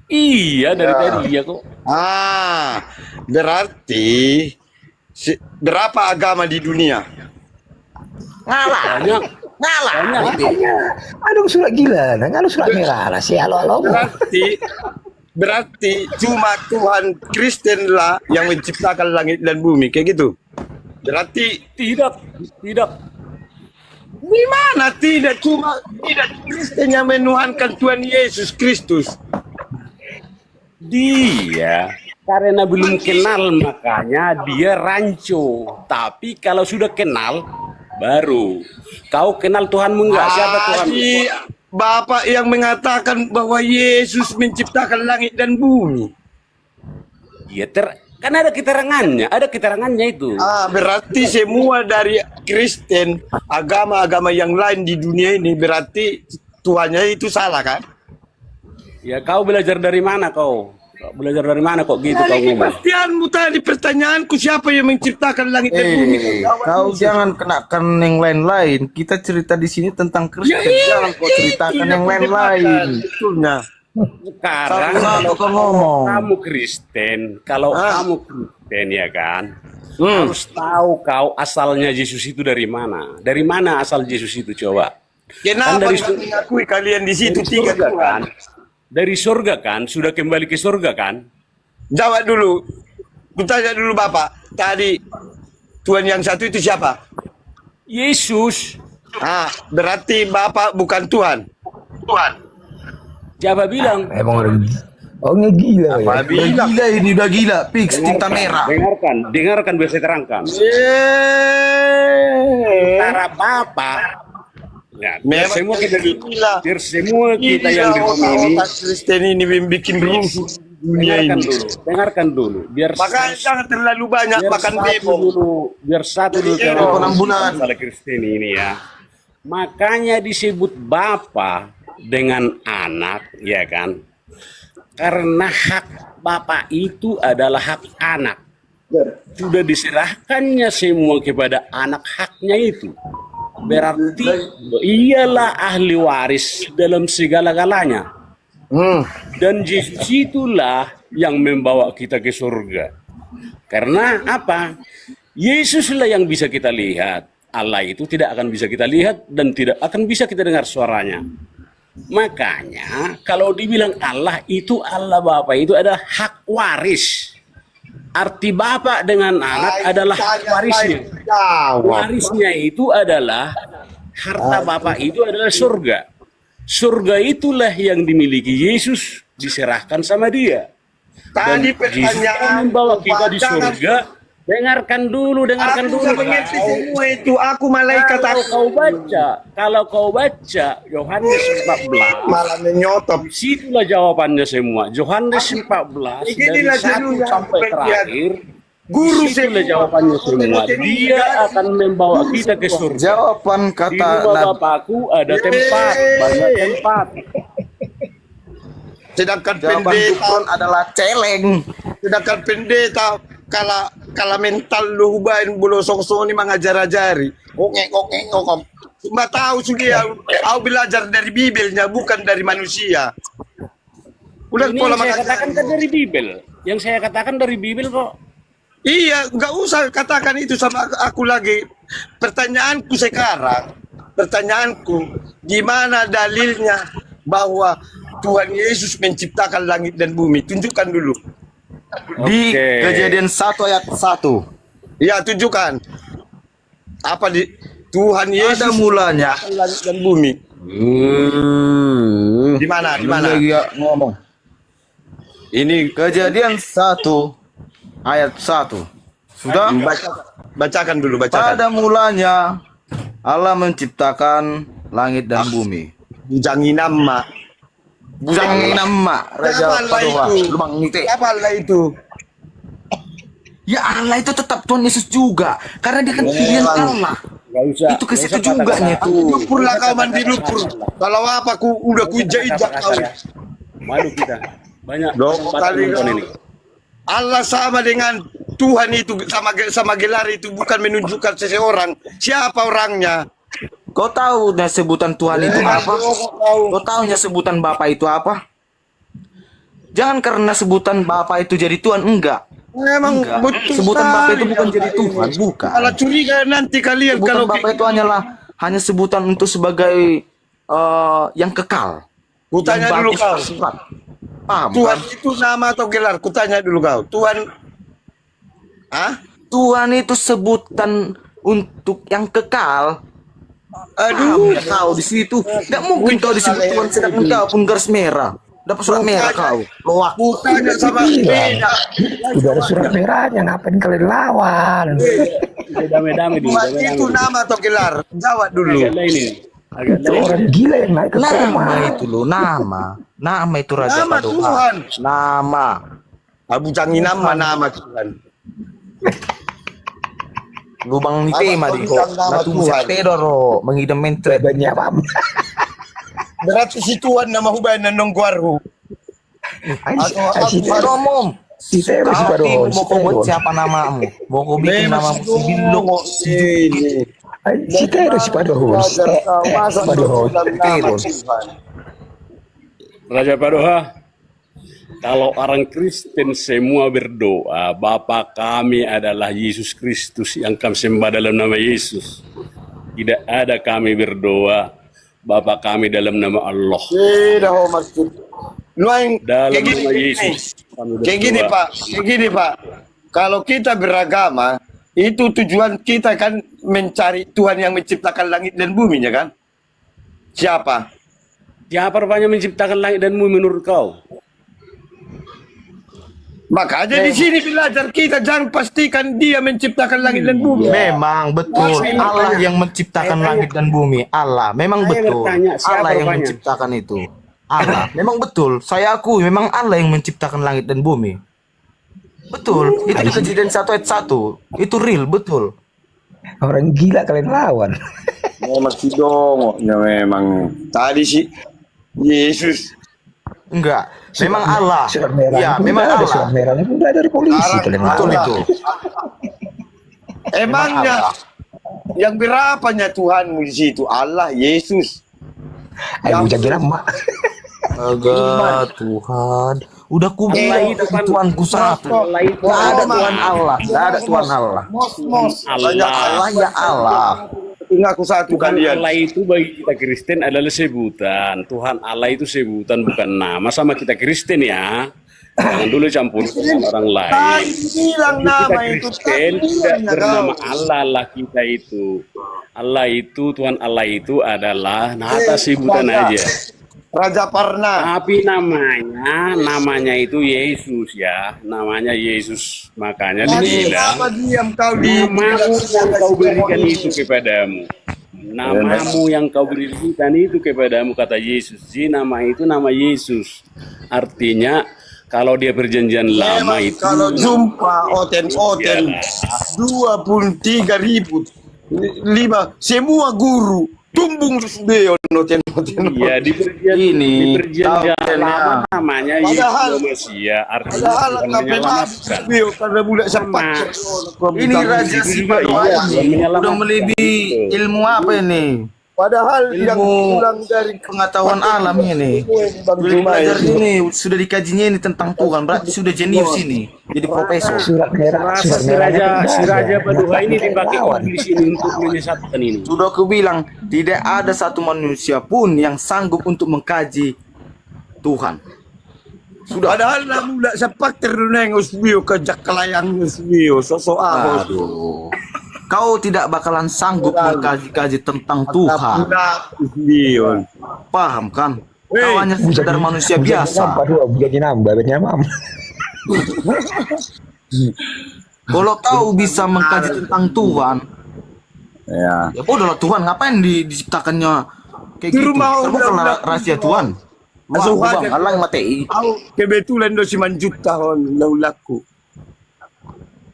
Iya, dari tadi ya kok. Berarti berapa agama di dunia? Banyak. Ada surat gila. Ada surat merah. Halo. Berarti cuma Tuhan Kristen lah yang menciptakan langit dan bumi kayak gitu. Berarti tidak. Gimana tidak? Cuma Kristen yang menuhankan Tuhan Yesus Kristus. Dia karena belum kenal makanya dia rancu. Tapi kalau sudah kenal baru kau kenal Tuhanmu enggak? Siapa Tuhan? Bapak yang mengatakan bahwa Yesus menciptakan langit dan bumi. Ya kan ada keterangannya itu. Berarti semua dari Kristen, agama-agama yang lain di dunia ini berarti Tuhannya itu salah kan? Ya kau belajar dari mana kau? Belajar dari mana kok gitu kau ngomong? Pastianmu tadi pertanyaanku siapa yang menciptakan langit dan bumi? Kau jangan kenakan yang lain-lain. Kita cerita di sini tentang Kristen. Jangan kau ceritakan yang lain-lain. Betulnya. Sekarang kalau kamu Kristen, ya kan, harus tahu kau asalnya Yesus itu dari mana? Dari mana asal Yesus itu coba? Kenapa Kan mengakui kalian di situ tiga kan? Dari surga kan, sudah kembali ke surga kan? Jawab dulu. Kutanya dulu Bapak. Tadi Tuhan yang satu itu siapa? Yesus. Berarti Bapak bukan Tuhan. Siapa bilang? Emang orang gila ya. Gila ini udah gila. Fix tinta merah. Dengarkan biar saya terangkan. Antara Bapak. Ya, biar semua kita yang di bumi ini Kristen ini bikin rusuh dunia ini. Dengarkan dulu. Biar Makanya jangan terlalu banyak makan bebo. Biar satu dulu masalah Kristen ini ya. Makanya disebut Bapa dengan anak, ya kan? Karena hak Bapa itu adalah hak anak. Sudah diserahkannya semua kepada anak haknya itu. Berarti ialah ahli waris dalam segala-galanya. Dan Yesus itulah yang membawa kita ke surga. Karena apa? Yesuslah yang bisa kita lihat. Allah itu tidak akan bisa kita lihat dan tidak akan bisa kita dengar suaranya. Makanya kalau dibilang Allah itu Allah Bapa itu adalah hak waris. Arti Bapak dengan anak adalah hak warisnya. Warisnya itu adalah harta Bapak itu adalah surga. Surga itulah yang dimiliki Yesus, diserahkan sama dia. Tadi pertanyaan membawa kita di surga. Dengarkan dulu. Mengerti semua itu. Aku malaikat. Kalau kau baca Yohanes 14, malah menyotop. Situlah jawabannya semua. Yohanes 14 dari 1 sampai terakhir. Guru situlah jawabannya semua. Dia akan membawa kita ke surga. Jawaban kata di rumah Bapakku ada tempat, banyak tempat. Sedangkan pendeta adalah celeng. Sedangkan pendeta kala mental lu hubain bulu song ini mengajar-ajari. Oke. Cuma tahu sudah aku belajar dari Bibelnya bukan dari manusia. Udah Ini pola yang saya makan. katakan kan dari Bibel. Yang saya katakan dari Bibel kok. Iya, nggak usah katakan itu sama aku lagi. Pertanyaanku sekarang, di mana dalilnya bahwa Tuhan Yesus menciptakan langit dan bumi? Tunjukkan dulu. Di Oke. Kejadian 1 ayat 1. Ya, tunjukkan. Apa di Tuhan Yesus Ada mulanya. menciptakan langit dan bumi? Di mana? Di mana? Lagi ya, ngomong. Ini Kejadian 1 ayat 1. Sudah? bacakan dulu, bacakan. Pada mulanya Allah menciptakan langit dan bumi. Bujangi nama. Bujang nama Raja Siapa Allah Padoa. itu? Lubang nite. Siapa Allah itu? Ya Allah itu tetap Tuhan Yesus juga. Karena dia kan pilihan Allah. Nggak usah. Itu ke nggak situ usah juga kata-kata. nih tuh. Lupurlah kau mandi lupur. Kalau apa udah kuinjak-injak kau. Malu kita. Banyak Dong, kesempatan kali nonton kau. ini. Allah sama dengan Tuhan itu sama gelar itu bukan menunjukkan seseorang. Siapa orangnya? Kau tahu dah sebutan Tuhan itu apa? Kau tahunya sebutan Bapa itu apa? Jangan karena sebutan Bapa itu jadi Tuhan, enggak. Memang Enggak. betul Sebutan Bapa sekali. itu bukan jadi Tuhan, bukan. Kalau curiga nanti kalian Sebutan kalau Bapa itu hanya sebutan untuk sebagai yang kekal. Kutanya Yang dulu bagus kau. bersifat. Paham Tuhan kan? itu nama atau gelar? Kutanya dulu kau. Tuhan, Tuhan itu sebutan untuk yang kekal. aduh, Paham kau di situ. Enggak mungkin kau disebut Tuhan sedangkan kau pun garis merah. Dapat surat merah kau. Loak. kutanya sama beda. Sudah ada surat merahnya, ngapain kalian lawan? Damai-damai dulu. Tuhan itu nama atau gelar? Jawab dulu. Agak lain ini. Agak Itu lain. orang gila yang naik ke Nama koma. itu loh, nama. Nama itu Raja Nama Padoa. Tuhan. Nama. Abu Cangi nama Tuhan. Lubang ni Apa tema di ko. tulisan nama Natung Tuhan? sa pedoro mengidam mentre. Banyak apa? Berarti si Tuhan nama hubanan nong guarhu. Si Pero mom. Si Tero si Tapi Padohon. mau kau buat siapa namamu? Mau kau bikin namamu si Bilok. Si Tero si Padohon. Si Padohon. Tero. Raja Padoha, kalau orang Kristen semua berdoa, Bapa kami adalah Yesus Kristus yang kami sembah dalam nama Yesus. Tidak ada kami berdoa, Bapa kami dalam nama Allah. Tidak oh maksud. Nuain Dalam kayak gini, nama Yesus. kami kayak gini berdoa. Pak, kayak gini Pak. Kalau kita beragama, itu tujuan kita kan mencari Tuhan yang menciptakan langit dan bumi, ya kan? Siapa? Siapa rupanya menciptakan langit dan bumi menurut kau? Makanya di sini belajar kita jangan pastikan dia menciptakan langit dan bumi. Memang betul Saya Allah bertanya. yang menciptakan Saya langit dan bumi. Allah, memang Saya betul. bertanya, siapa Allah yang rupanya? menciptakan itu. Allah, memang betul. Saya akui memang Allah yang menciptakan langit dan bumi. Betul. Itu di Kejadian 1 ayat 1. Itu real, betul. Orang gila kalian lawan. Memang si dongoknya memang. Tadi si Yesus. Enggak, memang Allah. Surat merah. Ya, memang ada Allah. surat merahnya pun udah dari polisi. Sekarang Kalian Betul lawan. itu. Emangnya yang berapanya Tuhanmu di situ? Allah, Yesus. Ayo bujang kira mak. Agak Tuhan. Udah ku bilang itu kan Tuhanku satu. Allah itu Gak ada Tuhan Allah. Gak ada Tuhan Allah. Allah. Allah ya Allah. Ngaku satu Tuhan kalian. Allah itu bagi kita Kristen adalah sebutan. Tuhan Allah itu sebutan bukan nama. Sama kita Kristen ya. Jangan dulu campur dengan orang lain. Tadi bilang nama Kita itu. Kristen tidak bernama Allah lah kita itu. Allah itu, Tuhan Allah itu adalah atas sebutan aja. Raja Parna. Tapi namanya itu Yesus ya. Namanya Yesus. Makanya dibilang Apa diam kau di namamu yang kau berikan itu kepadamu. Namamu yang kau berikan itu kepadamu, kata Yesus. Jadi nama itu nama Yesus. Artinya kalau dia perjanjian lama Memang itu kalau jumpa oten-oten 23.000 5 semua guru tumbung sudah oten-oten. ya di perjanjian, Ini, di perjanjian tahunnya. lama namanya Padahal- Yesus Masia. Artinya Padahal Tuhan KPK menyelamatkan. sudah karena budak sepak. Ini Raja si Iya, Padoa ini menyelamatkan. udah melebihi ilmu apa ini? Padahal yang Ilmu pulang dari pengetahuan alam ini. Bang Sudah Jumaid. belajar ini, sudah dikajinya ini tentang Tuhan, berarti sudah jenius ini. Jadi profesor. Surat merah, Masa si Raja Paduha ini dipakai iblis ini untuk menyesatkan ini. Sudah aku bilang, tidak ada satu manusia pun yang sanggup untuk mengkaji Tuhan. Sudah padahal namu dak sepak teruneng usbio kejak kelayang usbio sosok ahos. Aduh. Kau tidak bakalan sanggup mengkaji-kaji tentang Tuhan. Usbio. Paham kan? Kau hanya sekedar manusia biasa. Bukannya nambah, banyak mam. Kalau kau bisa mengkaji tentang Tuhan, Ya. ya bodohlah Tuhan, ngapain diciptakannya kayak Di gitu? rumah Terbukalah udah- rahasia Tuhan. Masuk Wah, aja. bang, alang matei. Au kebetulan do si manjut tahun laulaku.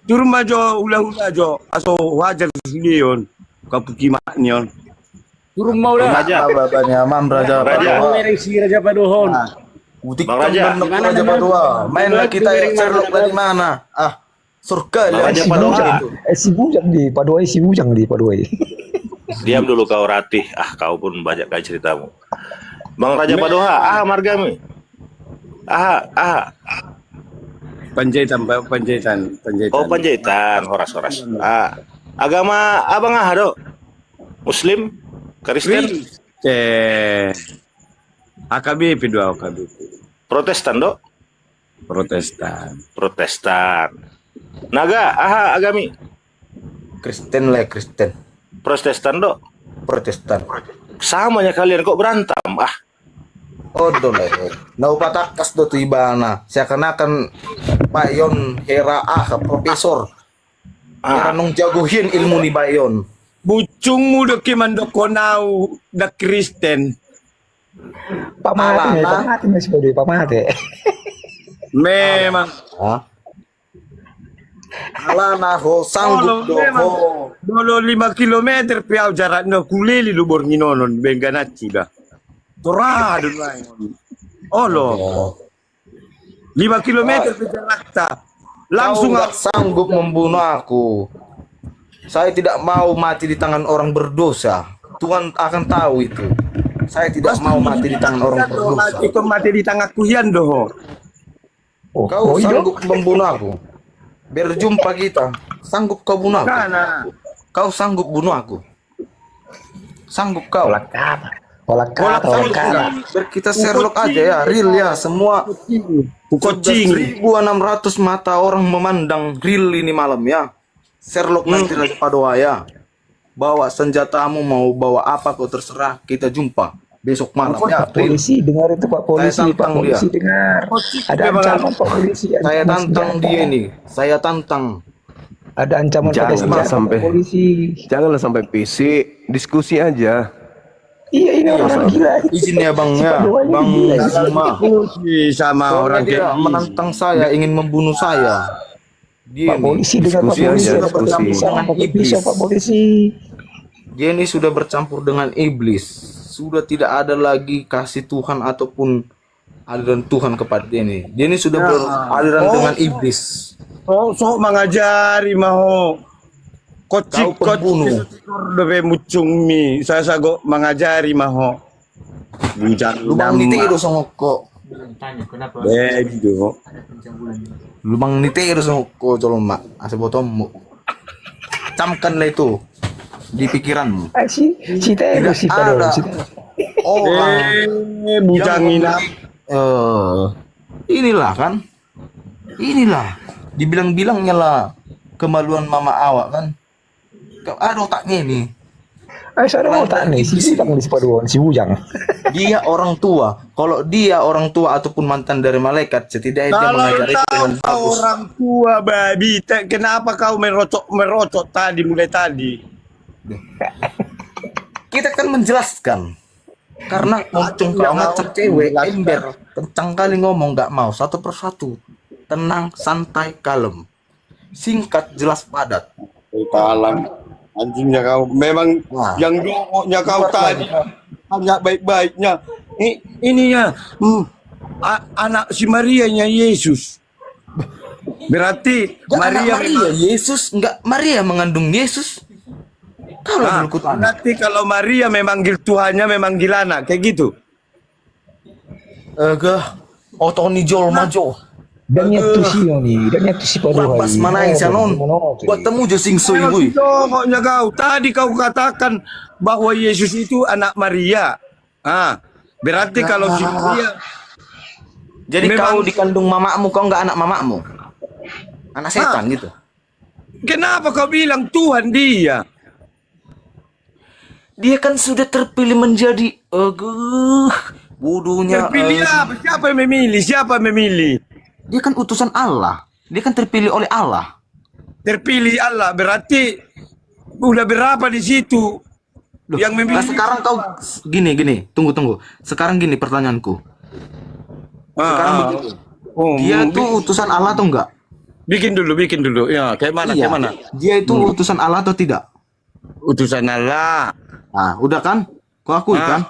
Turun majo ulah-ulah jo aso wajar silion kapuki maknyon. Turun mau dah. Babanya Mam Raja Paduha. Mereng si Raja Paduhon. Butik Bang Raja. Raja Paduha. Mainlah kita Sherlock dari mana? Ah, surga Bang Raja lihat Paduha. itu. Si bujang di Paduai, si bujang di Paduai. Diam dulu kau Ratih. Kau pun banyak kali ceritamu. Bang Raja Paduha, Margami. Panjaitan. Oh, Panjaitan, horas-horas. Agama abang do? Muslim? Kristen? AKBP dua AKBP. Protestan do? Protestan. Naga, agami? Kristen lah, Kristen. Protestan do? Protestan. Samanya kalian kok berantem? Oh, dole. Nau patakas do tu ibana. Seakan-akan Pak Yon Hera profesor. Hera nung jagohin ilmu ni Pak Yon. Bucungmu do kimando konau da Kristen. Pak Mate masih Paduai, Pak Mate. Memang. Alana ho sanggup do ho. Dolo 5 kilometer piau jaraknya kulili lu bornginonon bengganacci dah. Torado main. Olo. 5 kilometer ke Jakarta. Langsung Kau nggak sanggup membunuh aku. Saya tidak mau mati di tangan orang berdosa. Tuhan akan tahu itu. Saya tidak mau mati di tangan orang berdosa. Ikut mati di tanganku hian doh. Kau sanggup membunuh aku. Berjumpa kita. Sanggup kau bunuh aku? Kau sanggup bunuh aku? Sanggup kau? Biar kita Sherlock aja ya, real ya, semua 1600 mata orang memandang real ini malam ya. Sherlock nanti lagi Paduha ya. Bawa senjatamu, mau bawa apa kau terserah, kita jumpa besok malam ya. Pak polisi dengar itu, Pak polisi, Pak polisi dengar. Ada ancaman Pak polisi. Saya tantang dia ini, saya tantang. Ada ancaman pada Janganlah senjata sampai Pak polisi. Janganlah sampai PC, diskusi aja. Iya, ini orang gila. Izin ya bang ya, bang Zuma. Sama orang Dia menantang saya, ingin membunuh saya. Dia Pak polisi dengar, Pak Diskusi polisi. aja, Ada diskusi. bisa pakai pisau, Pak polisi. Dia ini sudah bercampur dengan iblis. Sudah tidak ada lagi kasih Tuhan ataupun aliran Tuhan kepada dia ini. Dia ini sudah beraliran dengan iblis. sok mengajari mau Kau pembunuh. Dobe mucung mi. Saya sago mengajari maho. Bujang Lubang nitiru songoko. Begitu. Lubang nitiru songoko colong mak. Asa botommu. Camkanlah itu di pikiranmu. Si Tero, si Paduai, si Tero. Orang bujangin. Inilah kan. Inilah. Dibilang-bilangnya lah kemaluan mama awak kan. Ada otaknya ini. Saya ada otak nih, si Bang di Paduai, si bujang. Dia orang tua. Kalau dia orang tua ataupun mantan dari malaikat, setidaknya dia mengajari itu dengan bagus. Orang tua babi, kenapa kau merocok tadi mulai tadi? Kita kan menjelaskan. Karena ngomong kau macam cewek, ember, kencang kali ngomong nggak mau satu persatu. Tenang, santai, kalem. Singkat, jelas, padat. Kalang. Anjingnya kau. Memang yang dongoknya kau tadi. Hanya baik-baiknya. Ininya. Anak si Maria-nya Yesus. Berarti Maria Maria Yesus, enggak Maria mengandung Yesus. Taruh dulu kutanya. Berarti kalau Maria memanggil Tuhannya memanggil anak kayak gitu. Otoni jol majo. Dan itu sih nih, dan itu sih pada Pas mana yang sanon? Buat temu jo sing soy boy. Pokoknya kau tadi kau katakan bahwa Yesus itu anak Maria. Berarti kalau si Maria Jadi memang- kau dikandung mamamu, kau nggak anak mamamu. Anak setan gitu. kenapa kau bilang Tuhan dia? Dia kan sudah terpilih menjadi bodohnya. Terpilih apa? Siapa yang memilih? Siapa yang memilih? Dia kan utusan Allah. Dia kan terpilih oleh Allah. Terpilih Allah berarti udah berapa di situ Loh, yang nah memilih? sekarang kau gini, tunggu. Sekarang gini pertanyaanku. Sekarang begitu. Dia tuh utusan Allah atau enggak? Bikin dulu. Ya, kayak mana? Iya. Kayak mana? Dia itu utusan Allah atau tidak? Utusan Allah. Nah, udah kan? Kau akui kan?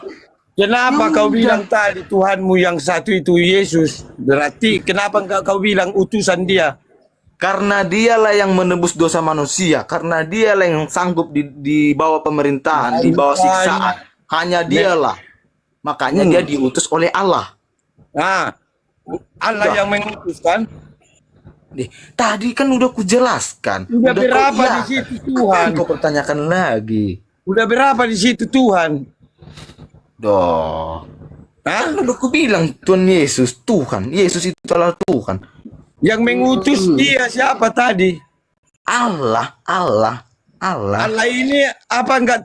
Kenapa kau bilang tadi Tuhanmu yang satu itu Yesus? Berarti kenapa enggak kau bilang utusan dia? Karena dialah yang menebus dosa manusia. Karena dialah yang sanggup di bawah pemerintahan, di bawah siksaan. Hanya dialah. Makanya dia diutus oleh Allah. Allah yang mengutus kan? Tadi kan udah kujelaskan. Udah berapa di situ Tuhan? Kau pertanyakan lagi. Udah berapa di situ Tuhan? Kan udah ku bilang Tuhan Yesus Tuhan. Yesus itu adalah Tuhan. Yang mengutus dia siapa tadi? Allah. Allah ini apa enggak